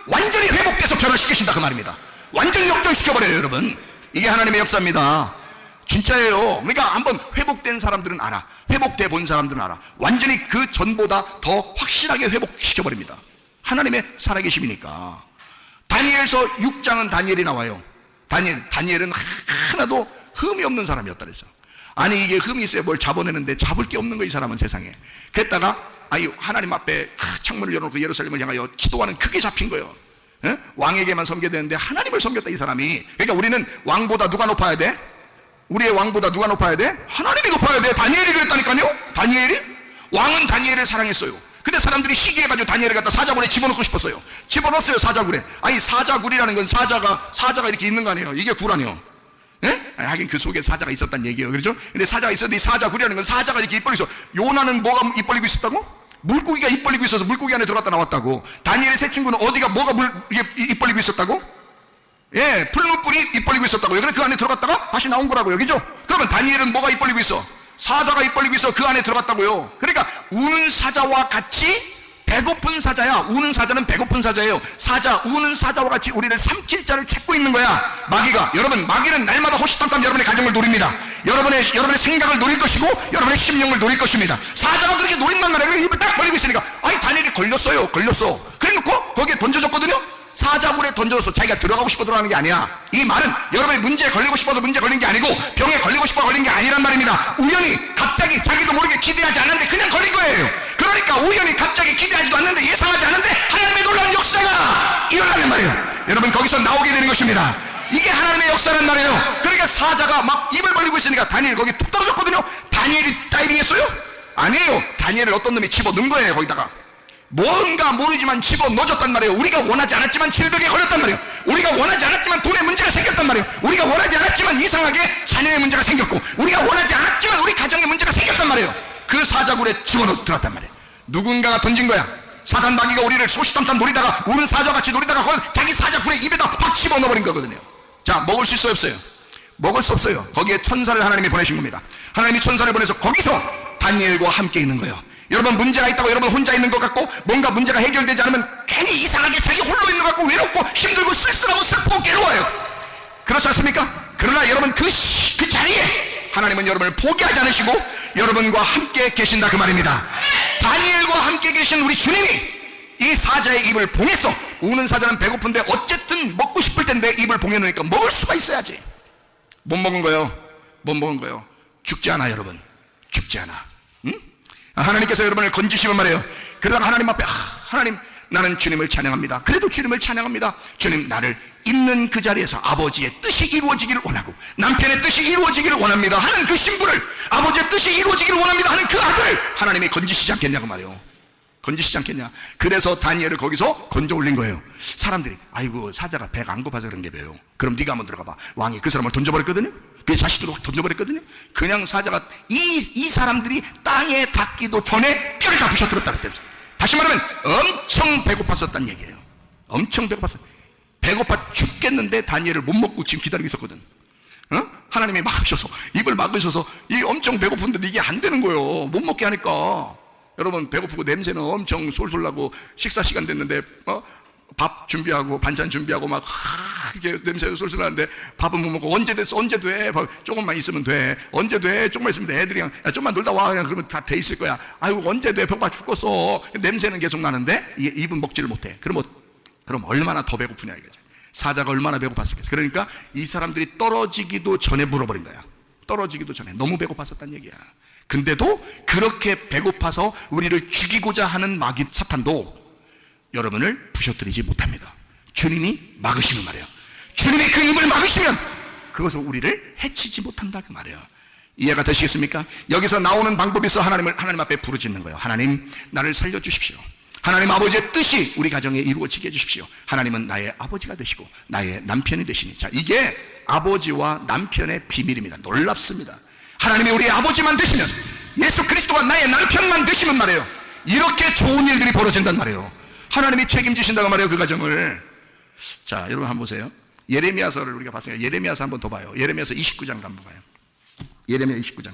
완전히 회복돼서 변화시키신다 그 말입니다. 완전히 역전시켜버려요. 여러분 이게 하나님의 역사입니다. 진짜예요. 그러니까 한번 회복된 사람들은 알아. 회복돼 본 사람들은 알아. 완전히 그 전보다 더 확실하게 회복시켜버립니다. 하나님의 살아계심이니까. 다니엘서 6장은 다니엘이 나와요. 다니엘은 하나도 흠이 없는 사람이었다 그랬어. 아니 이게 흠이 있어야 뭘 잡아내는데 잡을 게 없는 거야 이 사람은 세상에. 그랬다가 하나님 앞에 창문을 열어놓고 예루살렘을 향하여 기도하는 그게 잡힌 거예요. 에? 왕에게만 섬겨야 되는데 하나님을 섬겼다 이 사람이. 그러니까 우리는 왕보다 누가 높아야 돼? 우리의 왕보다 누가 높아야 돼? 하나님이 높아야 돼. 다니엘이 그랬다니까요. 왕은 다니엘을 사랑했어요. 근데 사람들이 시기해가지고 다니엘을 갖다 사자굴에 집어넣고 싶었어요. 집어넣었어요 사자굴에. 사자굴이라는 건 사자가 이렇게 있는 거 아니에요. 이게 굴 아니에요. 예? 하긴 그 속에 사자가 있었단 얘기예요. 그렇죠? 근데 사자가 있었는데 이 사자굴이라는 건 사자가 이렇게 입 벌리고 있어. 요나는 뭐가 입 벌리고 있었다고? 물고기가 입 벌리고 있어서 물고기 안에 들어갔다 나왔다고. 다니엘의 세 친구는 뭐가 입 벌리고 있었다고? 예, 풀무불이 입 벌리고 있었다고요. 그래서 그 안에 들어갔다가 다시 나온 거라고요. 그죠? 그러면 다니엘은 뭐가 입 벌리고 있어? 사자가 입 벌리고 있어. 그 안에 들어갔다고요. 그러니까 우는 사자와 같이 배고픈 사자야. 우는 사자는 배고픈 사자예요. 우는 사자와 같이 우리를 삼킬 자를 찾고 있는 거야. 여러분 마귀는 날마다 호시탐탐 여러분의 가정을 노립니다. 여러분의 생각을 노릴 것이고 여러분의 심령을 노릴 것입니다. 사자가 그렇게 노린단 말이에요. 입을 딱 벌리고 있으니까 다니엘이 걸렸어. 그래놓고 거기에 던져줬거든요. 사자굴에 던져서 자기가 들어가고 싶어 들어가는 게 아니야. 이 말은 여러분의 문제에 걸리고 싶어서 문제 걸린 게 아니고 병에 걸리고 싶어 걸린 게 아니란 말입니다. 우연히 갑자기 자기도 모르게 기대하지 않았는데 그냥 걸린 거예요. 그러니까 우연히 갑자기 기대하지도 않는데 예상하지 않는데 하나님의 놀라운 역사가 일어나는 말이에요. 여러분 거기서 나오게 되는 것입니다. 이게 하나님의 역사란 말이에요. 그러니까 사자가 막 입을 벌리고 있으니까 다니엘 거기 툭 떨어졌거든요. 다니엘이 다이빙 했어요? 아니에요. 다니엘을 어떤 놈이 집어넣은 거예요. 거기다가 뭔가 모르지만 집어넣어줬단 말이에요. 우리가 원하지 않았지만 질병에 걸렸단 말이에요. 우리가 원하지 않았지만 돈에 문제가 생겼단 말이에요. 우리가 원하지 않았지만 이상하게 자녀의 문제가 생겼고, 우리가 원하지 않았지만 우리 가정에 문제가 생겼단 말이에요. 그 사자굴에 집어넣어 들어갔단 말이에요. 누군가가 던진 거야. 사단 마귀가 우리를 소시탐탐 노리다가 우는 사자같이 노리다가 자기 사자굴에 입에다 확 집어넣어버린 거거든요. 자, 먹을 수 있어요 없어요? 먹을 수 없어요. 거기에 천사를 하나님이 보내신 겁니다. 하나님이 천사를 보내서 거기서 다니엘과 함께 있는 거예요. 여러분 문제가 있다고 여러분 혼자 있는 것 같고 뭔가 문제가 해결되지 않으면 괜히 이상하게 자기 홀로 있는 것 같고 외롭고 힘들고 쓸쓸하고 슬프고 괴로워요. 그렇지 않습니까? 그러나 여러분 그 자리에 하나님은 여러분을 포기하지 않으시고 여러분과 함께 계신다 그 말입니다. 다니엘과 함께 계신 우리 주님이 이 사자의 입을 봉했어. 우는 사자는 배고픈데 어쨌든 먹고 싶을 텐데 입을 봉해놓으니까 먹을 수가 있어야지. 못 먹은 거예요. 죽지 않아 여러분. 죽지 않아. 응? 하나님께서 여러분을 건지시면 말이에요. 그러다가 하나님 앞에 하나님 나는 주님을 찬양합니다. 그래도 주님을 찬양합니다. 주님, 나를 있는 그 자리에서 아버지의 뜻이 이루어지기를 원하고 남편의 뜻이 이루어지기를 원합니다 하는 그 신부를, 아버지의 뜻이 이루어지기를 원합니다 하는 그 아들을 하나님이 건지시지 않겠냐고 말이에요. 건지시지 않겠냐. 그래서 다니엘을 거기서 건져 올린 거예요. 사람들이 아이고 사자가 배가 안 고파서 그런 게 배요. 그럼 네가 한번 들어가 봐. 왕이 그 사람을 던져버렸거든요. 그 자식들도 확 던져버렸거든요. 그냥 사자가 이 사람들이 땅에 닿기도 전에 뼈를 다 부셔뜨렸다 그랬대요. 다시 말하면 엄청 배고팠었다는 얘기예요. 엄청 배고팠어. 배고파 죽겠는데 다니엘을 못 먹고 지금 기다리고 있었거든. 하나님이 막으셔서, 입을 막으셔서, 이 엄청 배고픈데 이게 안 되는 거예요. 못 먹게 하니까. 여러분, 배고프고 냄새는 엄청 솔솔 나고 식사 시간 됐는데 밥 준비하고 반찬 준비하고 막 이게 냄새도 솔솔 나는데 밥은 못 먹고 언제 됐어? 언제 돼? 조금만 있으면 돼. 언제 돼? 조금만 있으면 돼. 애들이 그냥 야, 좀만 놀다 와. 그냥 그러면 다 돼 있을 거야. 아이고 언제 돼? 배고파 죽겠어. 냄새는 계속 나는데 입은 먹지를 못해. 그럼 얼마나 더 배고프냐 이거지. 사자가 얼마나 배고팠을겠어. 그러니까 이 사람들이 떨어지기도 전에 물어버린 거야. 떨어지기도 전에 너무 배고팠었단 얘기야. 근데도 그렇게 배고파서 우리를 죽이고자 하는 마귀 사탄도 여러분을 부셔뜨리지 못합니다. 주님이 막으시면 말이에요. 주님이 그 입을 막으시면 그것을 우리를 해치지 못한다 그 말이에요. 이해가 되시겠습니까? 여기서 나오는 방법이 있어 하나님 앞에 부르짖는 거예요. 하나님, 나를 살려주십시오. 하나님 아버지의 뜻이 우리 가정에 이루어지게 해주십시오. 하나님은 나의 아버지가 되시고 나의 남편이 되시니. 자, 이게 아버지와 남편의 비밀입니다. 놀랍습니다. 하나님이 우리의 아버지만 되시면, 예수 그리스도가 나의 남편만 되시면 말이에요, 이렇게 좋은 일들이 벌어진단 말이에요. 하나님이 책임지신다고 말이에요, 그 가정을. 자, 여러분 한번 보세요. 예레미야서를 우리가 봤으니까 예레미야서 한번 더 봐요. 예레미야서 29장 한번 봐요. 예레미야 29장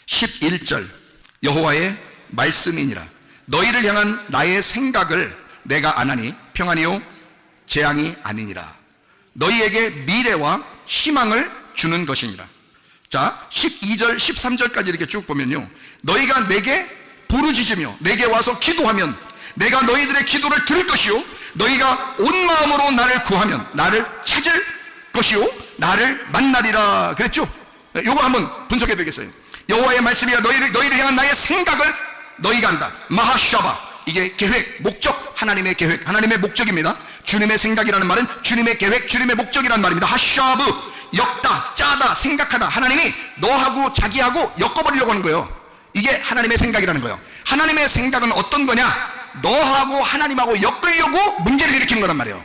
11절. 여호와의 말씀이니라. 너희를 향한 나의 생각을 내가 아나니 평안이요 재앙이 아니니라. 너희에게 미래와 희망을 주는 것이니라. 자, 12절 13절까지 이렇게 쭉 보면요, 너희가 내게 부르짖으며 내게 와서 기도하면 내가 너희들의 기도를 들을 것이요 너희가 온 마음으로 나를 구하면 나를 찾을 것이요 나를 만나리라 그랬죠. 요거 한번 분석해 드리겠어요. 여호와의 말씀이야. 너희를 향한 나의 생각을 너희가 한다. 마하샤바, 이게 계획, 목적, 하나님의 계획, 하나님의 목적입니다. 주님의 생각이라는 말은 주님의 계획, 주님의 목적이라는 말입니다. 하샤브, 엮다, 짜다, 생각하다. 하나님이 너하고 자기하고 엮어버리려고 하는 거예요. 이게 하나님의 생각이라는 거예요. 하나님의 생각은 어떤 거냐? 너하고 하나님하고 엮으려고 문제를 일으키는 거란 말이에요.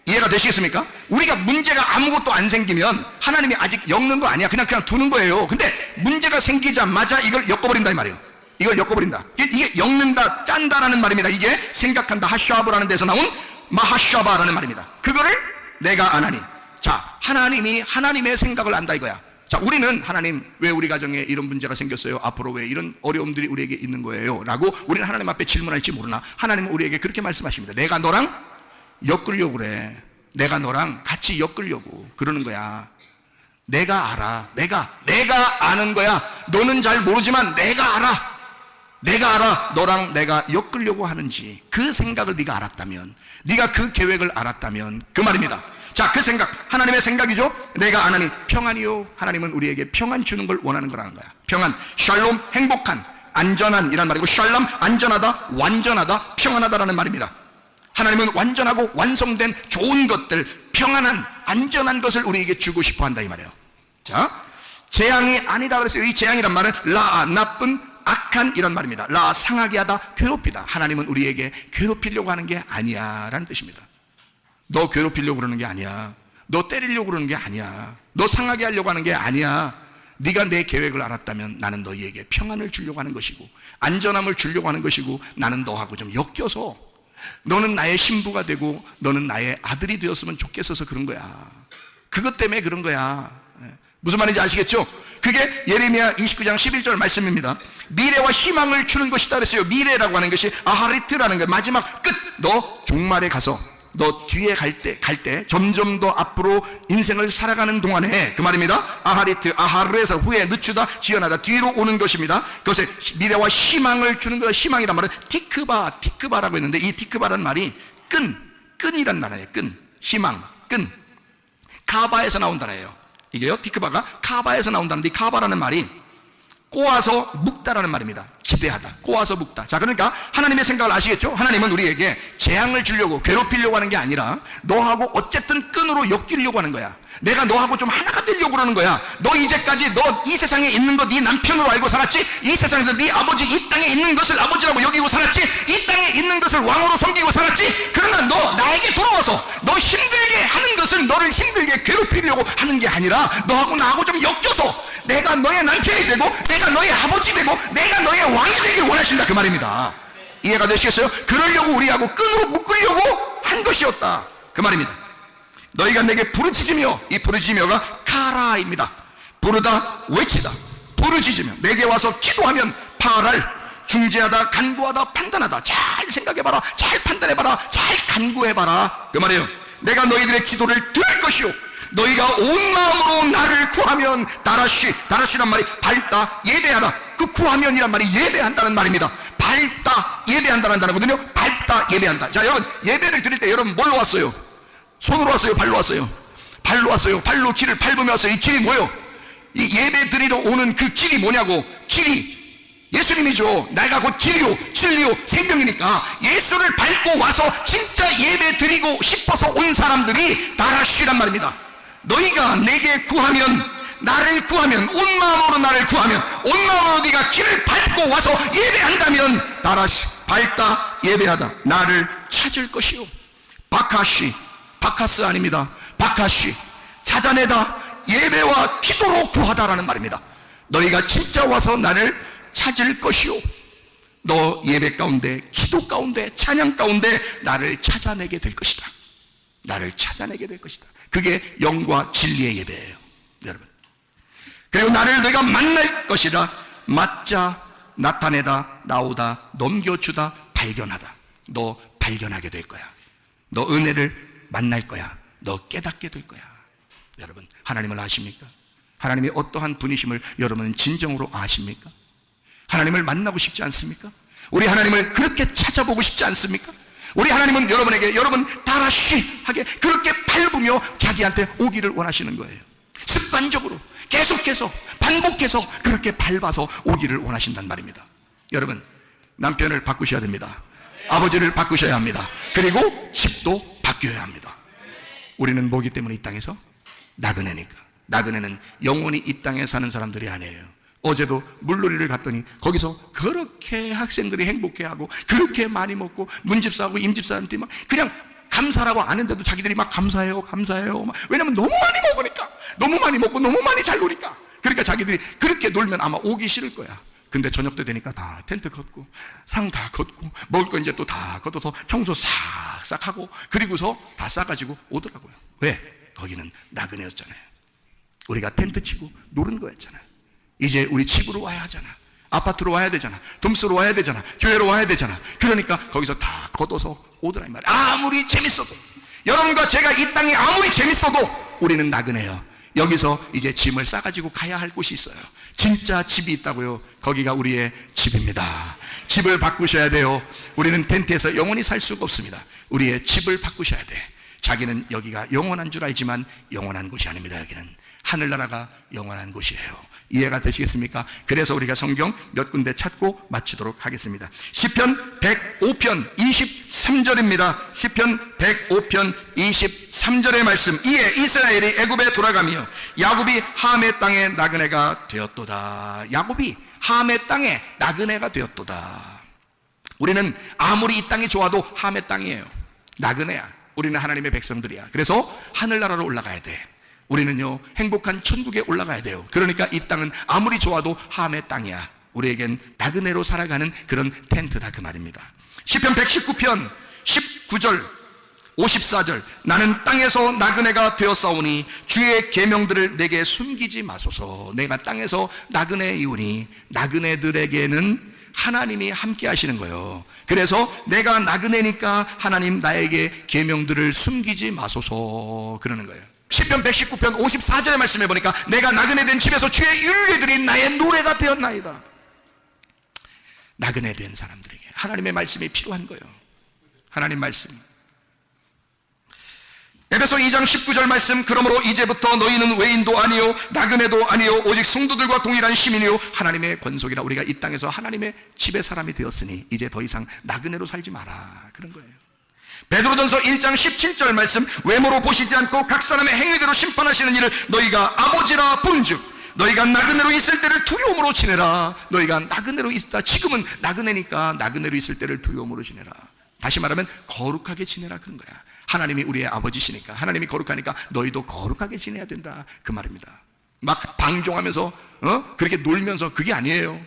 이해가 되시겠습니까? 우리가 문제가 아무것도 안 생기면 하나님이 아직 엮는 거 아니야. 그냥 두는 거예요. 근데 문제가 생기자마자 이걸 엮어버린다 이 말이에요. 이걸 엮어버린다. 이게 엮는다, 짠다라는 말입니다. 이게 생각한다, 하샤브라는 데서 나온 마하샤바라는 말입니다. 그거를 내가 아나니. 자, 하나님이 하나님의 생각을 안다 이거야. 자, 우리는 하나님, 왜 우리 가정에 이런 문제가 생겼어요? 앞으로 왜 이런 어려움들이 우리에게 있는 거예요? 라고 우리는 하나님 앞에 질문할지 모르나 하나님은 우리에게 그렇게 말씀하십니다. 내가 너랑 엮으려고 그래. 내가 너랑 같이 엮으려고 그러는 거야. 내가 알아. 내가 아는 거야. 너는 잘 모르지만 내가 알아. 내가 알아. 너랑 내가 엮으려고 하는지. 그 생각을 네가 알았다면, 네가 그 계획을 알았다면 그 말입니다. 자, 그 생각, 하나님의 생각이죠. 내가 아나니 평안이요. 하나님은 우리에게 평안 주는 걸 원하는 거라는 거야. 평안, 샬롬, 행복한, 안전한 이란 말이고, 샬롬, 안전하다, 완전하다, 평안하다라는 말입니다. 하나님은 완전하고 완성된 좋은 것들, 평안한, 안전한 것을 우리에게 주고 싶어 한다 이 말이에요. 자, 재앙이 아니다 그랬어요. 이 재앙이란 말은 라, 나쁜, 악한 이런 말입니다. 라, 상하게 하다, 괴롭히다. 하나님은 우리에게 괴롭히려고 하는 게 아니야 라는 뜻입니다. 너 괴롭히려고 그러는 게 아니야. 너 때리려고 그러는 게 아니야. 너 상하게 하려고 하는 게 아니야. 네가 내 계획을 알았다면 나는 너희에게 평안을 주려고 하는 것이고 안전함을 주려고 하는 것이고, 나는 너하고 좀 엮여서 너는 나의 신부가 되고 너는 나의 아들이 되었으면 좋겠어서 그런 거야. 그것 때문에 그런 거야. 무슨 말인지 아시겠죠? 그게 예레미야 29장 11절 말씀입니다. 미래와 희망을 주는 것이다 그랬어요. 미래라고 하는 것이 아하리트라는 거예요. 마지막 끝. 너 종말에 가서, 너 뒤에 갈 때 점점 더 앞으로 인생을 살아가는 동안에 그 말입니다. 아하리트, 아하르에서 후에 늦추다, 지연하다, 뒤로 오는 것입니다. 그것에 미래와 희망을 주는 것. 희망이란 말은 티크바라고 했는데, 이 티크바라는 말이 끈이란 단어예요. 끈, 희망, 끈. 카바에서 나온 단어예요. 이게요, 티크바가 카바에서 나온 단어인데, 카바라는 말이 꼬아서 묶다라는 말입니다. 지배하다, 꼬아서 묶다. 자, 그러니까 하나님의 생각을 아시겠죠? 하나님은 우리에게 재앙을 주려고, 괴롭히려고 하는 게 아니라 너하고 어쨌든 끈으로 엮이려고 하는 거야. 내가 너하고 좀 하나가 되려고 그러는 거야. 너 이제까지 너 이 세상에 있는 거 네 남편으로 알고 살았지? 이 세상에서 네 아버지 이 땅에 있는 것을 아버지라고 여기고 살았지? 이 땅에 있는 것을 왕으로 섬기고 살았지? 그러나 너 나에게 돌아와서 너 힘들게 하는 것은 너를 힘들게 괴롭히려고 하는 게 아니라 너하고 나하고 좀 엮여서 내가 너의 남편이 되고 내가 너의 아버지 되고 내가 너의 왕이 되길 원하신다, 그 말입니다. 이해가 되시겠어요? 그러려고 우리하고 끈으로 묶으려고 한 것이었다, 그 말입니다. 너희가 내게 부르짖으며, 이 부르짖으며가 카라입니다. 부르다, 외치다. 부르짖으며 내게 와서 기도하면 파랄, 중재하다, 간구하다, 판단하다. 잘 생각해봐라, 잘 판단해봐라, 잘 간구해봐라, 그 말이에요. 내가 너희들의 기도를 들을 것이요 너희가 온 마음으로 나를 구하면, 다라시란 말이 밝다, 예배하다. 그 구하면이란 말이 예배한다는 말입니다. 밝다, 예배한다는 단어거든요. 밝다, 예배한다. 자, 여러분, 예배를 드릴 때 여러분 뭘로 왔어요? 손으로 왔어요? 발로 왔어요? 발로 왔어요. 발로 길을 밟으며 왔어요. 이 길이 뭐예요? 이 예배 드리러 오는 그 길이 뭐냐고. 길이 예수님이죠. 내가 곧 길이요 진리요 생명이니까 예수를 밟고 와서 진짜 예배 드리고 싶어서 온 사람들이 다라시란 말입니다. 너희가 내게 구하면, 나를 구하면, 온 마음으로 나를 구하면, 온 마음으로 네가 길을 밟고 와서 예배한다면, 다라시, 밟다, 예배하다, 나를 찾을 것이요. 바카시, 바카스 아닙니다. 바카시, 찾아내다, 예배와 기도로 구하다라는 말입니다. 너희가 진짜 와서 나를 찾을 것이요. 너 예배 가운데, 기도 가운데, 찬양 가운데 나를 찾아내게 될 것이다. 나를 찾아내게 될 것이다. 그게 영과 진리의 예배예요, 여러분. 그리고 나를 내가 만날 것이라. 맞자, 나타내다, 나오다, 넘겨주다, 발견하다. 너 발견하게 될 거야. 너 은혜를 만날 거야. 너 깨닫게 될 거야. 여러분, 하나님을 아십니까? 하나님이 어떠한 분이심을 여러분은 진정으로 아십니까? 하나님을 만나고 싶지 않습니까? 우리 하나님을 그렇게 찾아보고 싶지 않습니까? 우리 하나님은 여러분에게, 여러분 다라시하게 그렇게 밟으며 자기한테 오기를 원하시는 거예요. 습관적으로 계속해서 반복해서 그렇게 밟아서 오기를 원하신단 말입니다. 여러분, 남편을 바꾸셔야 됩니다. 아버지를 바꾸셔야 합니다. 그리고 집도 바뀌어야 합니다. 우리는 뭐기 때문에 이 땅에서? 나그네니까. 나그네는 영원히 이 땅에 사는 사람들이 아니에요. 어제도 물놀이를 갔더니 거기서 그렇게 학생들이 행복해하고 그렇게 많이 먹고 문집사하고 임집사한테 막 그냥 감사라고 아는데도 자기들이 막 감사해요 막. 왜냐면 너무 많이 먹으니까, 너무 많이 먹고 너무 많이 잘 노니까. 그러니까 자기들이 그렇게 놀면 아마 오기 싫을 거야. 근데 저녁 때 되니까 다 텐트 걷고 상 다 걷고 먹을 거 이제 또 다 걷어서 청소 싹싹 하고 그리고서 다 싸가지고 오더라고요. 왜? 거기는 나그네였잖아요. 우리가 텐트 치고 노는 거였잖아요. 이제 우리 집으로 와야 하잖아. 아파트로 와야 되잖아. 돔스로 와야 되잖아. 교회로 와야 되잖아. 그러니까 거기서 다 걷어서 오더라 이 말이야. 아무리 재밌어도, 여러분과 제가 이 땅이 아무리 재밌어도 우리는 나그네요. 여기서 이제 짐을 싸가지고 가야 할 곳이 있어요. 진짜 집이 있다고요. 거기가 우리의 집입니다. 집을 바꾸셔야 돼요. 우리는 텐트에서 영원히 살 수가 없습니다. 우리의 집을 바꾸셔야 돼. 자기는 여기가 영원한 줄 알지만 영원한 곳이 아닙니다. 여기는 하늘나라가 영원한 곳이에요. 이해가 되시겠습니까? 그래서 우리가 성경 몇 군데 찾고 마치도록 하겠습니다. 시편 105편 23절입니다. 시편 105편 23절의 말씀. 이에 이스라엘이 애굽에 돌아가며 야곱이 함의 땅에 나그네가 되었도다. 야곱이 함의 땅에 나그네가 되었도다. 우리는 아무리 이 땅이 좋아도 함의 땅이에요. 나그네야. 우리는 하나님의 백성들이야. 그래서 하늘나라로 올라가야 돼. 우리는요, 행복한 천국에 올라가야 돼요. 그러니까 이 땅은 아무리 좋아도 함의 땅이야. 우리에겐 나그네로 살아가는 그런 텐트다, 그 말입니다. 시편 119편 19절 54절. 나는 땅에서 나그네가 되었사오니 주의 계명들을 내게 숨기지 마소서. 내가 땅에서 나그네이오니. 나그네들에게는 하나님이 함께 하시는 거예요. 그래서 내가 나그네니까 하나님 나에게 계명들을 숨기지 마소서 그러는 거예요. 시편 119편 54절의 말씀해 보니까 내가 나그네 된 집에서 주의 율례들이 나의 노래가 되었나이다. 나그네 된 사람들에게 하나님의 말씀이 필요한 거예요. 하나님 말씀. 에베소 2장 19절 말씀, 그러므로 이제부터 너희는 외인도 아니요 나그네도 아니요 오직 성도들과 동일한 시민이요 하나님의 권속이라. 우리가 이 땅에서 하나님의 집의 사람이 되었으니 이제 더 이상 나그네로 살지 마라, 그런 거예요. 베드로전서 1장 17절 말씀, 외모로 보시지 않고 각 사람의 행위대로 심판하시는 일을 너희가 아버지라 부른즉 너희가 나그네로 있을 때를 두려움으로 지내라. 너희가 나그네로 있다, 지금은 나그네니까 나그네로 있을 때를 두려움으로 지내라. 다시 말하면 거룩하게 지내라, 그런 거야. 하나님이 우리의 아버지시니까, 하나님이 거룩하니까 너희도 거룩하게 지내야 된다, 그 말입니다. 막 방종하면서 그렇게 놀면서, 그게 아니에요.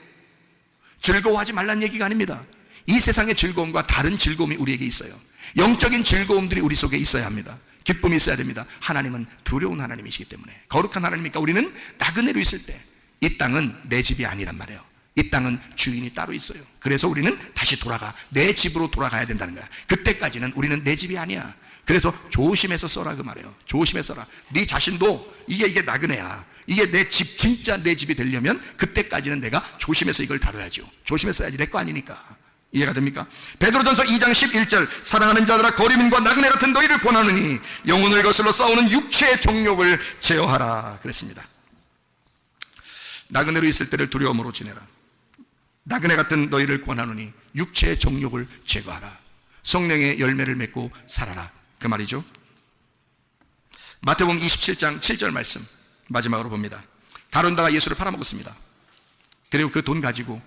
즐거워하지 말란 얘기가 아닙니다. 이 세상의 즐거움과 다른 즐거움이 우리에게 있어요. 영적인 즐거움들이 우리 속에 있어야 합니다. 기쁨이 있어야 됩니다. 하나님은 두려운 하나님이시기 때문에, 거룩한 하나님이니까 우리는 나그네로 있을 때 이 땅은 내 집이 아니란 말이에요. 이 땅은 주인이 따로 있어요. 그래서 우리는 다시 돌아가, 내 집으로 돌아가야 된다는 거야. 그때까지는 우리는 내 집이 아니야. 그래서 조심해서 써라, 그 말이에요. 조심해서 써라. 네 자신도 이게 나그네야, 이게 내 집, 진짜 내 집이 되려면 그때까지는 내가 조심해서 이걸 다뤄야죠. 조심해서 써야지, 내 거 아니니까. 이해가 됩니까? 베드로전서 2장 11절, 사랑하는 자들아 거리민과 나그네 같은 너희를 권하느니 영혼을 거슬러 싸우는 육체의 정욕을 제어하라, 그랬습니다. 나그네로 있을 때를 두려움으로 지내라. 나그네 같은 너희를 권하노니 육체의 정욕을 제거하라. 성령의 열매를 맺고 살아라, 그 말이죠. 마태복음 27장 7절 말씀 마지막으로 봅니다. 가룟 유다가 예수를 팔아먹었습니다. 그리고 그 돈 가지고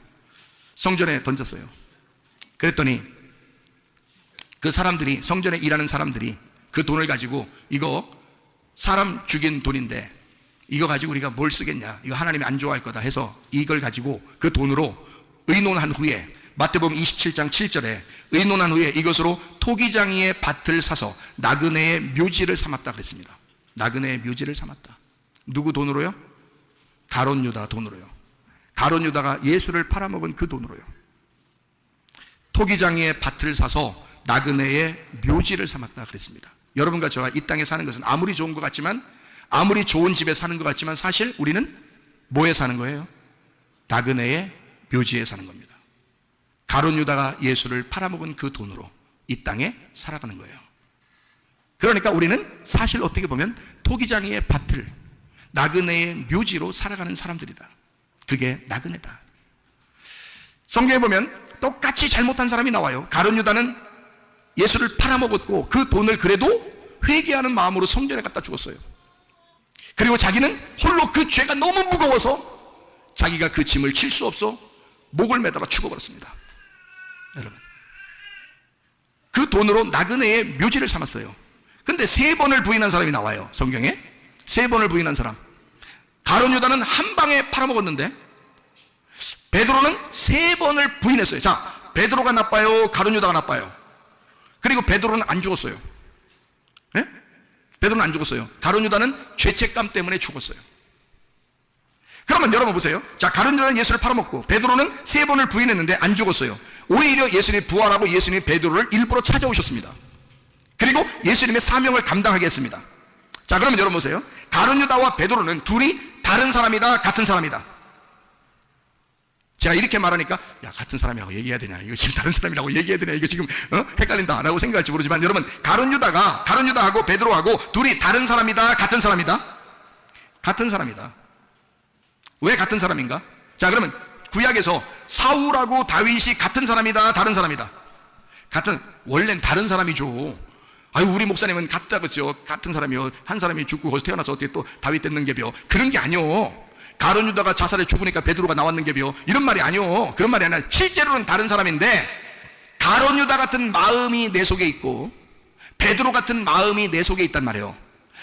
성전에 던졌어요. 그랬더니 그 사람들이, 성전에 일하는 사람들이 그 돈을 가지고, 이거 사람 죽인 돈인데 이거 가지고 우리가 뭘 쓰겠냐, 이거 하나님이 안 좋아할 거다 해서 이걸 가지고 그 돈으로 의논한 후에, 마태복음 27장 7절에 의논한 후에 이것으로 토기장이의 밭을 사서 나그네의 묘지를 삼았다 그랬습니다. 나그네의 묘지를 삼았다. 누구 돈으로요? 가룟 유다 돈으로요. 가룟 유다가 예수를 팔아먹은 그 돈으로요. 토기장이의 밭을 사서 나그네의 묘지를 삼았다 그랬습니다. 여러분과 저와 이 땅에 사는 것은 아무리 좋은 것 같지만, 아무리 좋은 집에 사는 것 같지만 사실 우리는 뭐에 사는 거예요? 나그네의 묘지에 사는 겁니다. 가룟 유다가 예수를 팔아먹은 그 돈으로 이 땅에 살아가는 거예요. 그러니까 우리는 사실 어떻게 보면 토기장이의 밭을 나그네의 묘지로 살아가는 사람들이다. 그게 나그네다. 성경에 보면 똑같이 잘못한 사람이 나와요. 가룟 유다는 예수를 팔아먹었고 그 돈을 그래도 회개하는 마음으로 성전에 갖다 죽었어요. 그리고 자기는 홀로 그 죄가 너무 무거워서 자기가 그 짐을 칠 수 없어 목을 매달아 죽어버렸습니다. 여러분, 그 돈으로 나그네의 묘지를 삼았어요. 근데 3번을 부인한 사람이 나와요. 성경에 3번을 부인한 사람. 가룟 유다는 한 방에 팔아먹었는데 베드로는 3번을 부인했어요. 자, 베드로가 나빠요, 가룟 유다가 나빠요? 그리고 베드로는 안 죽었어요. 네? 베드로는 안 죽었어요. 가룟 유다는 죄책감 때문에 죽었어요. 그러면 여러분 보세요. 자, 가룟 유다는 예수를 팔아먹고 베드로는 3번을 부인했는데 안 죽었어요. 오히려 예수님이 부활하고 예수님이 베드로를 일부러 찾아오셨습니다. 그리고 예수님의 사명을 감당하게 했습니다. 자, 그러면 여러분 보세요. 가룟 유다와 베드로는 둘이 다른 사람이다, 같은 사람이다? 제가 이렇게 말하니까, 야, 같은 사람이라고 얘기해야 되냐, 이거 지금 다른 사람이라고 얘기해야 되냐, 이거 지금 헷갈린다 라고 생각할지 모르지만, 여러분, 가룟 유다하고 베드로하고 둘이 다른 사람이다, 같은 사람이다? 같은 사람이다. 왜 같은 사람인가? 자, 그러면 구약에서 사울하고 다윗이 같은 사람이다, 다른 사람이다? 원래는 다른 사람이죠. 아유, 우리 목사님은 같다 그랬죠. 같은 사람이요. 한 사람이 죽고 거기서 태어나서 어떻게 또 다윗 됐는 게요. 그런 게 아니요. 가룟 유다가 자살해 죽으니까 베드로가 나왔는 게요. 이런 말이 아니요. 그런 말이 아니라 실제로는 다른 사람인데, 가룟 유다 같은 마음이 내 속에 있고 베드로 같은 마음이 내 속에 있단 말이에요.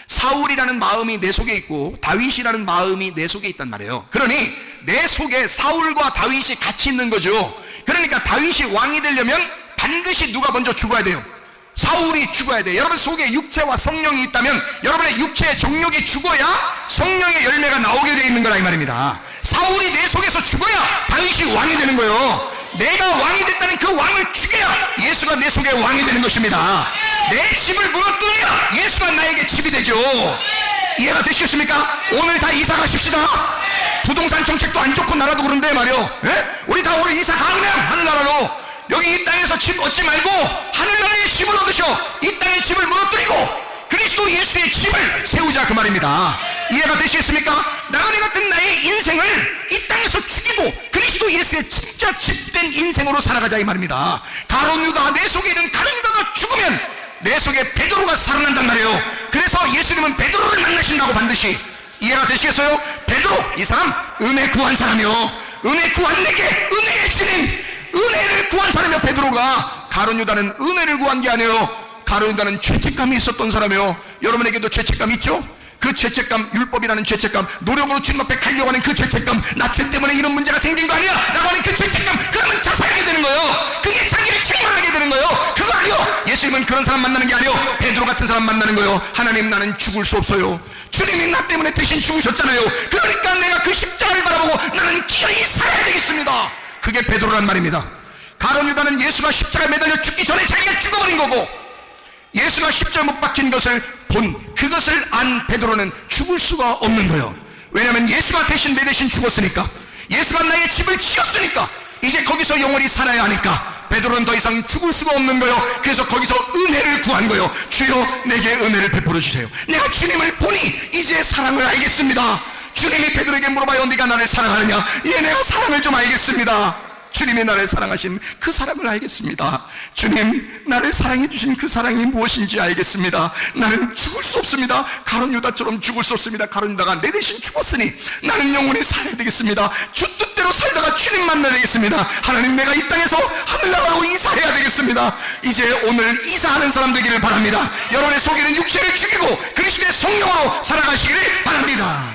사울이라는 마음이 내 속에 있고 다윗이라는 마음이 내 속에 있단 말이에요. 그러니 내 속에 사울과 다윗이 같이 있는 거죠. 그러니까 다윗이 왕이 되려면 반드시 누가 먼저 죽어야 돼요? 사울이 죽어야 돼. 여러분 속에 육체와 성령이 있다면 여러분의 육체의 정욕이 죽어야 성령의 열매가 나오게 되어 있는 거라 이 말입니다. 사울이 내 속에서 죽어야 다윗이 왕이 되는 거예요. 내가 왕이 됐다는 그 왕을 죽여야 예수가 내 속에 왕이 되는 것입니다. 내 집을 무너뜨려야 예수가 나에게 집이 되죠. 이해가 되시겠습니까? 오늘 다 이사 가십시다. 부동산 정책도 안 좋고 나라도 그런데 말이요. 예? 우리 다 오늘 이사 가면 하늘나라로. 여기 이 땅에서 집 얻지 말고 하늘나라의 집을 얻으셔. 이 땅의 집을 무너뜨리고 그리스도 예수의 집을 세우자 그 말입니다. 이해가 되시겠습니까? 나그네 같은 나의 인생을 이 땅에서 죽이고 그리스도 예수의 진짜 집된 인생으로 살아가자 이 말입니다. 가룟 유다, 내 속에 있는 가룟 유다가 죽으면 내 속에 베드로가 살아난단 말이에요. 그래서 예수님은 베드로를 만나신다고 반드시. 이해가 되시겠어요? 베드로, 이 사람 은혜 구한 사람이요, 은혜 구한 내게 은혜의 주님, 은혜를 구한 사람이요. 베드로가. 가룟 유다는 은혜를 구한 게 아니에요. 가룟 유다는 죄책감이 있었던 사람이요. 여러분에게도 죄책감 있죠? 그 죄책감, 율법이라는 죄책감, 노력으로 주님 앞에 가려고 하는 그 죄책감, 나 죄 때문에 이런 문제가 생긴 거 아니야 라고 하는 그 죄책감, 그러면 자살하게 되는 거예요. 그게 자기를 책망하게 되는 거예요. 그거 아니요. 예수님은 그런 사람 만나는 게 아니요, 베드로 같은 사람 만나는 거예요. 하나님, 나는 죽을 수 없어요. 주님이 나 때문에 대신 죽으셨잖아요. 그러니까 내가 그 십자가를 바라보고 나는 기어이 살아야 되겠습니다. 그게 베드로란 말입니다. 가룟 유다는 예수가 십자가에 매달려 죽기 전에 자기가 죽어버린 거고, 예수가 십자가에 못 박힌 것을 본, 그것을 안 베드로는 죽을 수가 없는 거예요. 왜냐하면 예수가 대신 내 대신 죽었으니까, 예수가 나의 집을 지었으니까 이제 거기서 영원히 살아야 하니까 베드로는 더 이상 죽을 수가 없는 거예요. 그래서 거기서 은혜를 구한 거예요. 주여, 내게 은혜를 베풀어 주세요. 내가 주님을 보니 이제 사랑을 알겠습니다. 주님이 베드로에게 물어봐요. 네가 나를 사랑하느냐? 예, 내가 사랑을 좀 알겠습니다. 주님이 나를 사랑하신 그 사랑을 알겠습니다. 주님, 나를 사랑해 주신 그 사랑이 무엇인지 알겠습니다. 나는 죽을 수 없습니다. 가룟 유다처럼 죽을 수 없습니다. 가룟 유다가 내 대신 죽었으니 나는 영원히 살아야 되겠습니다. 주 뜻대로 살다가 주님 만나야 되겠습니다. 하나님, 내가 이 땅에서 하늘나라로 이사해야 되겠습니다. 이제 오늘 이사하는 사람 되기를 바랍니다. 여러분의 속에는 육체를 죽이고 그리스도의 성령으로 살아가시기를 바랍니다.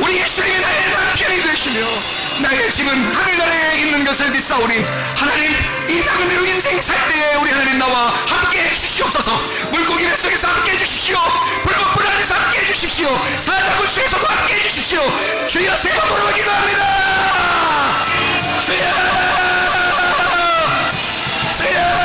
우리 예수님이 나의 남편이 되시며 나의 집은 하늘나라에 있는 것을 믿사오니 하나님, 이 나그네로 인생 살 때에 우리 하나님 나와 함께 해주시옵소서. 물고기 뱃속에서 함께 해주십시오. 불 안에서 함께 해주십시오. 사자굴 수에서도 함께 해주십시오. 주여, 세 번으로 기도합니다. 주여, 주여,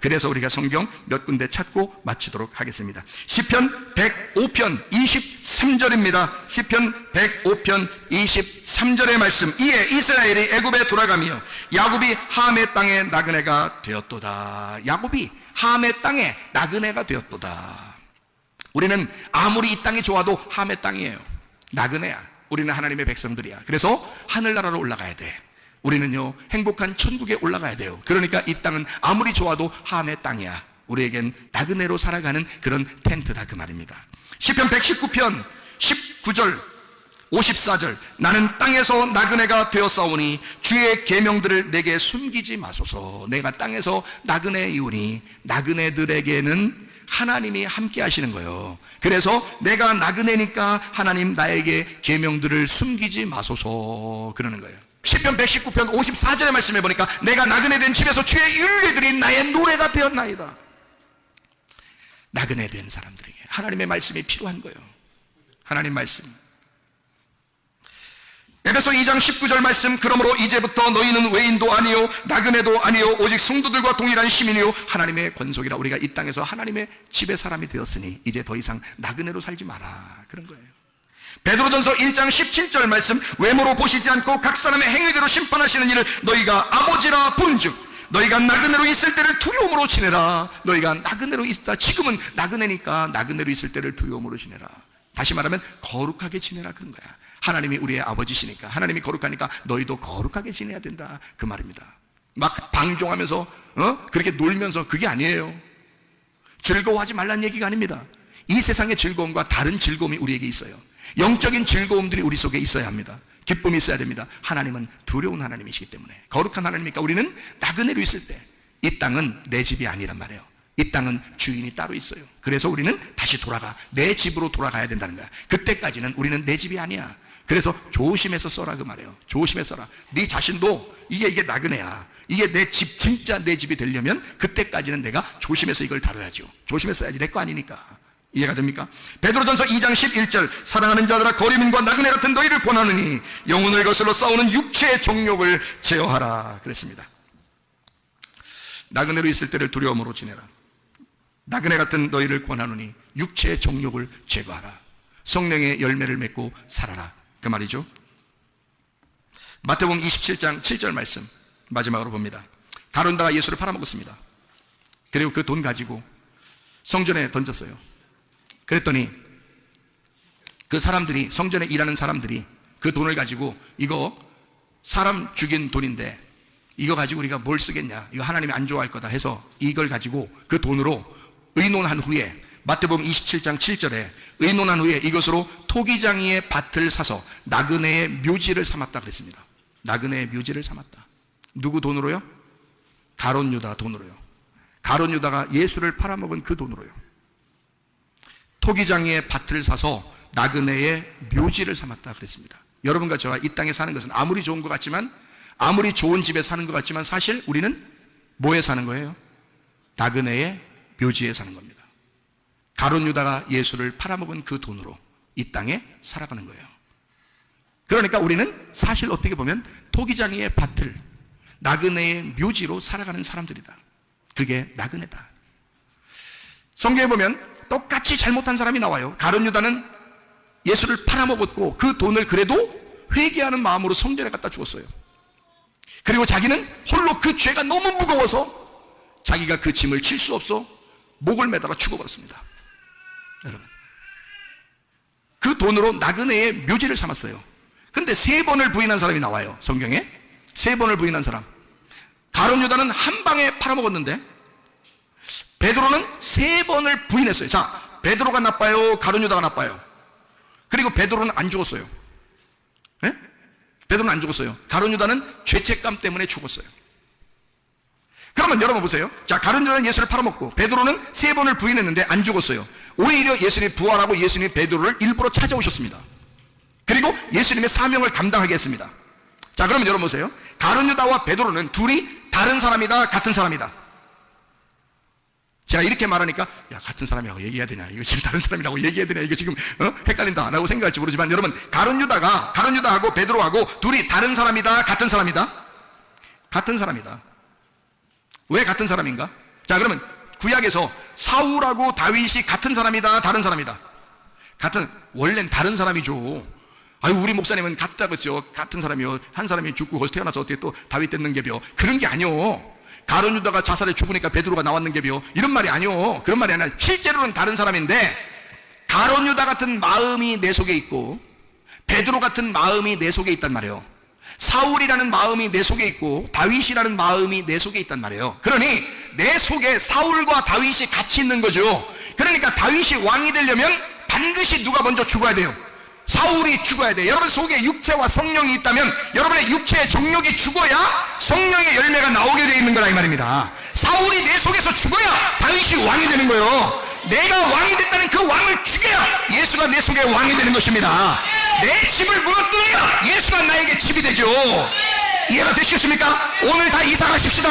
그래서 우리가 성경 몇 군데 찾고 마치도록 하겠습니다. 시편 105편 23절입니다. 시편 105편 23절의 말씀. 이에 이스라엘이 애굽에 돌아가며 야곱이 함의 땅에 나그네가 되었도다. 야곱이 함의 땅에 나그네가 되었도다. 우리는 아무리 이 땅이 좋아도 함의 땅이에요. 나그네야. 우리는 하나님의 백성들이야. 그래서 하늘나라로 올라가야 돼. 우리는요, 행복한 천국에 올라가야 돼요. 그러니까 이 땅은 아무리 좋아도 함의 땅이야. 우리에겐 나그네로 살아가는 그런 텐트다, 그 말입니다. 시편 119편 19절 54절. 나는 땅에서 나그네가 되었사오니 주의 계명들을 내게 숨기지 마소서. 내가 땅에서 나그네이오니, 나그네들에게는 하나님이 함께 하시는 거예요. 그래서 내가 나그네니까 하나님 나에게 계명들을 숨기지 마소서 그러는 거예요. 시편 119편 54절의 말씀에 보니까 내가 나그네 된 집에서 주의 율례들이 나의 노래가 되었나이다. 나그네 된 사람들에게 하나님의 말씀이 필요한 거예요. 하나님 말씀. 에베소 2장 19절 말씀. 그러므로 이제부터 너희는 외인도 아니요 나그네도 아니요 오직 성도들과 동일한 시민이요 하나님의 권속이라. 우리가 이 땅에서 하나님의 집의 사람이 되었으니 이제 더 이상 나그네로 살지 마라, 그런 거예요. 베드로전서 1장 17절 말씀. 외모로 보시지 않고 각 사람의 행위대로 심판하시는 이를 너희가 아버지라 부른즉 너희가 나그네로 있을 때를 두려움으로 지내라. 너희가 나그네로 있다. 지금은 나그네니까 나그네로 있을 때를 두려움으로 지내라. 다시 말하면 거룩하게 지내라, 그런 거야. 하나님이 우리의 아버지시니까, 하나님이 거룩하니까 너희도 거룩하게 지내야 된다, 그 말입니다. 막 방종하면서 그렇게 놀면서, 그게 아니에요. 즐거워하지 말란 얘기가 아닙니다. 이 세상의 즐거움과 다른 즐거움이 우리에게 있어요. 영적인 즐거움들이 우리 속에 있어야 합니다. 기쁨이 있어야 됩니다. 하나님은 두려운 하나님이시기 때문에, 거룩한 하나님이니까 우리는 나그네로 있을 때 이 땅은 내 집이 아니란 말이에요. 이 땅은 주인이 따로 있어요. 그래서 우리는 다시 돌아가, 내 집으로 돌아가야 된다는 거야. 그때까지는 우리는 내 집이 아니야. 그래서 조심해서 써라, 그 말이에요. 조심해서 써라. 네 자신도 이게 나그네야. 이게 내 집, 진짜 내 집이 되려면 그때까지는 내가 조심해서 이걸 다뤄야죠. 조심해서 써야지, 내 거 아니니까. 이해가 됩니까? 베드로전서 2장 11절. 사랑하는 자들아, 거리민과 나그네 같은 너희를 권하느니 영혼을 거슬러 싸우는 육체의 정욕을 제어하라 그랬습니다. 나그네로 있을 때를 두려움으로 지내라. 나그네 같은 너희를 권하노니 육체의 정욕을 제거하라. 성령의 열매를 맺고 살아라, 그 말이죠. 마태복음 27장 7절 말씀 마지막으로 봅니다. 가룟유다가 예수를 팔아먹었습니다. 그리고 그 돈 가지고 성전에 던졌어요. 그랬더니 그 사람들이, 성전에 일하는 사람들이 그 돈을 가지고, 이거 사람 죽인 돈인데 이거 가지고 우리가 뭘 쓰겠냐, 이거 하나님이 안 좋아할 거다 해서 이걸 가지고 그 돈으로 의논한 후에, 마태복음 27장 7절에 의논한 후에 이것으로 토기장이의 밭을 사서 나그네의 묘지를 삼았다 그랬습니다. 나그네의 묘지를 삼았다. 누구 돈으로요? 가룟유다 돈으로요. 가룟유다가 예수를 팔아먹은 그 돈으로요. 토기장이의 밭을 사서 나그네의 묘지를 삼았다 그랬습니다. 여러분과 저와 이 땅에 사는 것은 아무리 좋은 것 같지만, 아무리 좋은 집에 사는 것 같지만 사실 우리는 뭐에 사는 거예요? 나그네의 묘지에 사는 겁니다. 가룟유다가 예수를 팔아먹은 그 돈으로 이 땅에 살아가는 거예요. 그러니까 우리는 사실 어떻게 보면 토기장이의 밭을 나그네의 묘지로 살아가는 사람들이다. 그게 나그네다. 성경에 보면 똑같이 잘못한 사람이 나와요. 가룟유다는 예수를 팔아먹었고 그 돈을 그래도 회개하는 마음으로 성전에 갖다 주었어요. 그리고 자기는 홀로 그 죄가 너무 무거워서 자기가 그 짐을 칠 수 없어 목을 매달아 죽어버렸습니다. 여러분, 그 돈으로 나그네의 묘지를 삼았어요. 근데 3번을 부인한 사람이 나와요. 성경에 3번을 부인한 사람. 가룟유다는 한 방에 팔아먹었는데 베드로는 3번을 부인했어요. 자, 베드로가 나빠요, 가룟유다가 나빠요? 그리고 베드로는 안 죽었어요. 네? 베드로는 안 죽었어요. 가룟유다는 죄책감 때문에 죽었어요. 그러면 여러분 보세요. 자, 가룟유다는 예수를 팔아먹고 베드로는 3번을 부인했는데 안 죽었어요. 오히려 예수님이 부활하고 예수님이 베드로를 일부러 찾아오셨습니다. 그리고 예수님의 사명을 감당하게 했습니다. 자, 그러면 여러분 보세요. 가룟유다와 베드로는 둘이 다른 사람이다, 같은 사람이다? 제가 이렇게 말하니까 야, 같은 사람이라고 얘기해야 되냐, 이거 지금 다른 사람이라고 얘기해야 되냐, 이거 지금 헷갈린다 라고 생각할지 모르지만, 여러분, 가룟유다하고 베드로하고 둘이 다른 사람이다, 같은 사람이다? 같은 사람이다. 왜 같은 사람인가? 자, 그러면 구약에서 사울하고 다윗이 같은 사람이다, 다른 사람이다? 원래는 다른 사람이죠. 아유, 우리 목사님은 같다 그죠? 같은 사람이요. 한 사람이 죽고 거기서 태어나서 어떻게 또 다윗 됐는 게요? 그런 게 아니요. 가룟 유다가 자살해 죽으니까 베드로가 나왔는 게요? 이런 말이 아니요. 그런 말이 아니라 실제로는 다른 사람인데, 가룟 유다 같은 마음이 내 속에 있고 베드로 같은 마음이 내 속에 있단 말이에요. 사울이라는 마음이 내 속에 있고 다윗이라는 마음이 내 속에 있단 말이에요. 그러니 내 속에 사울과 다윗이 같이 있는 거죠. 그러니까 다윗이 왕이 되려면 반드시 누가 먼저 죽어야 돼요? 사울이 죽어야 돼요. 여러분 속에 육체와 성령이 있다면 여러분의 육체의 정욕이 죽어야 성령의 열매가 나오게 되어 있는 거라 이 말입니다. 사울이 내 속에서 죽어야 다윗이 왕이 되는 거예요. 내가 왕이 됐다는 그 왕을 죽여야 예수가 내 속에 왕이 되는 것입니다. 내 집을 무너뜨려야 예수가 나에게 집이 되죠. 이해가 되시겠습니까? 오늘 다 이사 가십시다.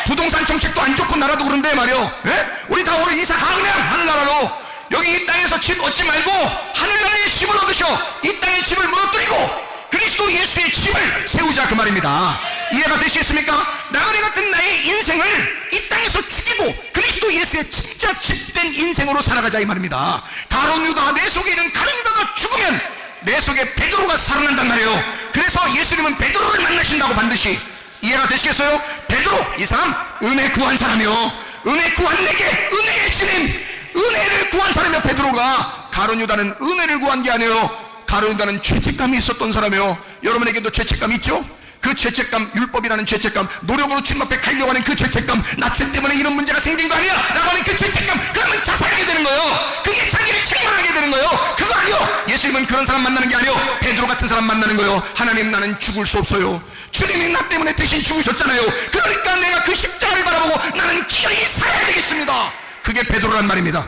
부동산 정책도 안 좋고 나라도 그런데 말이요. 예? 우리 다 오늘 이사 가 그냥 하늘나라로. 여기 이 땅에서 집 얻지 말고 하늘나라의 집을 얻으셔. 이 땅의 집을 무너뜨리고 그리스도 예수의 집을 세우자 그 말입니다. 이해가 되시겠습니까? 나그네 같은 나의 인생을 이 땅에서 죽이고 그리스도 예수의 진짜 집된 인생으로 살아가자 이 말입니다. 가룟 유다, 내 속에 있는 가룟 유다가 죽으면 내 속에 베드로가 살아난단 말이에요. 그래서 예수님은 베드로를 만나신다고 반드시. 이해가 되시겠어요? 베드로, 이 사람 은혜 구한 사람이요. 은혜 구한 내게 은혜의 주님, 은혜를 구한 사람이요. 베드로가. 가룟 유다는 은혜를 구한 게 아니에요. 가룟 유다는 죄책감이 있었던 사람이에요. 여러분에게도 죄책감 있죠? 그 죄책감, 율법이라는 죄책감, 노력으로 주님 앞에 가려고 하는 그 죄책감, 나 죄 때문에 이런 문제가 생긴 거 아니야? 라고 하는 그 죄책감, 그러면 자살하게 되는 거예요. 그게 자기를 책망하게 되는 거예요. 그거 아니요. 예수님은 그런 사람 만나는 게 아니요. 베드로 같은 사람 만나는 거예요. 하나님, 나는 죽을 수 없어요. 주님이 나 때문에 대신 죽으셨잖아요. 그러니까 내가 그 십자가를 바라보고 나는 기어이 살아야 되겠습니다. 그게 베드로란 말입니다.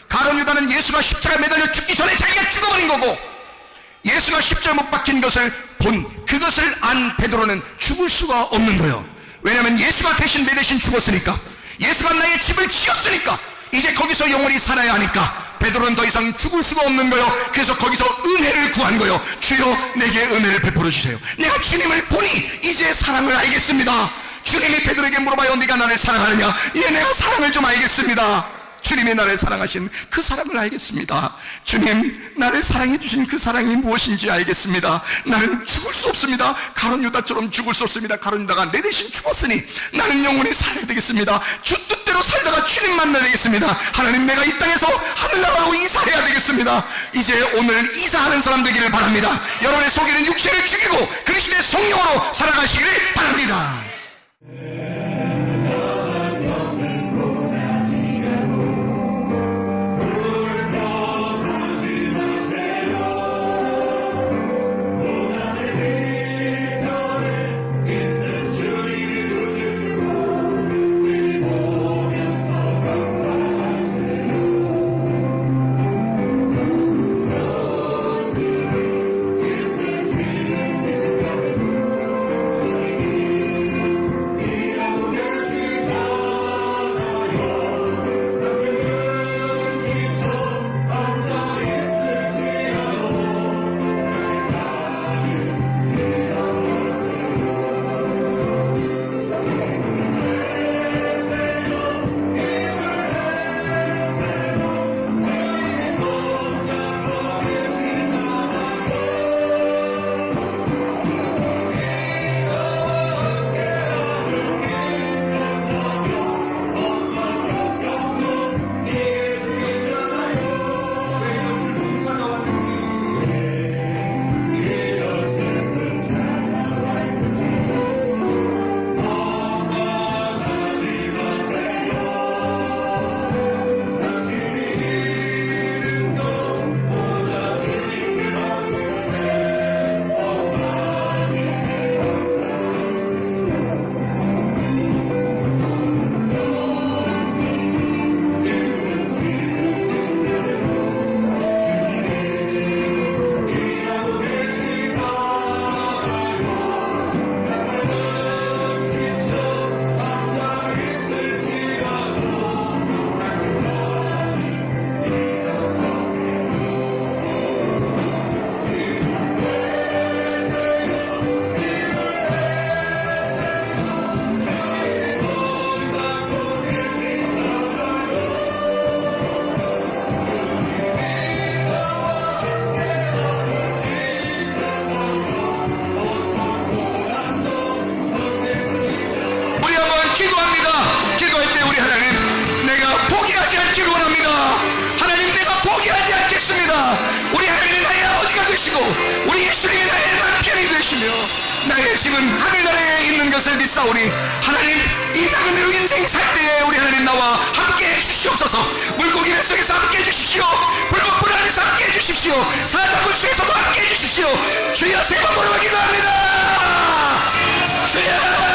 가룟 유다는 예수가 십자가에 매달려 죽기 전에 자기가 죽어버린 거고, 예수가 십자가에 못 박힌 것을 그것을 안 베드로는 죽을 수가 없는 거예요. 왜냐하면 예수가 대신 내 대신 죽었으니까, 예수가 나의 집을 지었으니까, 이제 거기서 영원히 살아야 하니까 베드로는 더 이상 죽을 수가 없는 거예요. 그래서 거기서 은혜를 구한 거예요. 주여 내게 은혜를 베풀어 주세요. 내가 주님을 보니 이제 사랑을 알겠습니다. 주님이 베드로에게 물어봐요. 네가 나를 사랑하느냐? 예, 내가 사랑을 좀 알겠습니다. 주님이 나를 사랑하신 그 사랑을 알겠습니다. 주님, 나를 사랑해 주신 그 사랑이 무엇인지 알겠습니다. 나는 죽을 수 없습니다. 가룟 유다처럼 죽을 수 없습니다. 가룟 유다가 내 대신 죽었으니 나는 영원히 살아야 되겠습니다. 주 뜻대로 살다가 주님 만나야 되겠습니다. 하나님, 내가 이 땅에서 하늘나라로 이사해야 되겠습니다. 이제 오늘 이사하는 사람 되기를 바랍니다. 여러분의 속에는 육체를 죽이고 그리스도의 성령으로 살아가시기를 바랍니다. 되시고 우리 예수님이 나의 남편이 되시며 나의 집은 하늘나라에 있는 것을 믿사오니 하나님 이 나그네로 인생 살 때에 우리 하나님 나와 함께 해주시옵소서. 물고기 뱃속에서 함께 해주십시오. 불법불 안에서 함께 해주십시오. 사자굴 속에서도 함께 해주십시오. 주여 세 번 부르고 기도합니다. 주여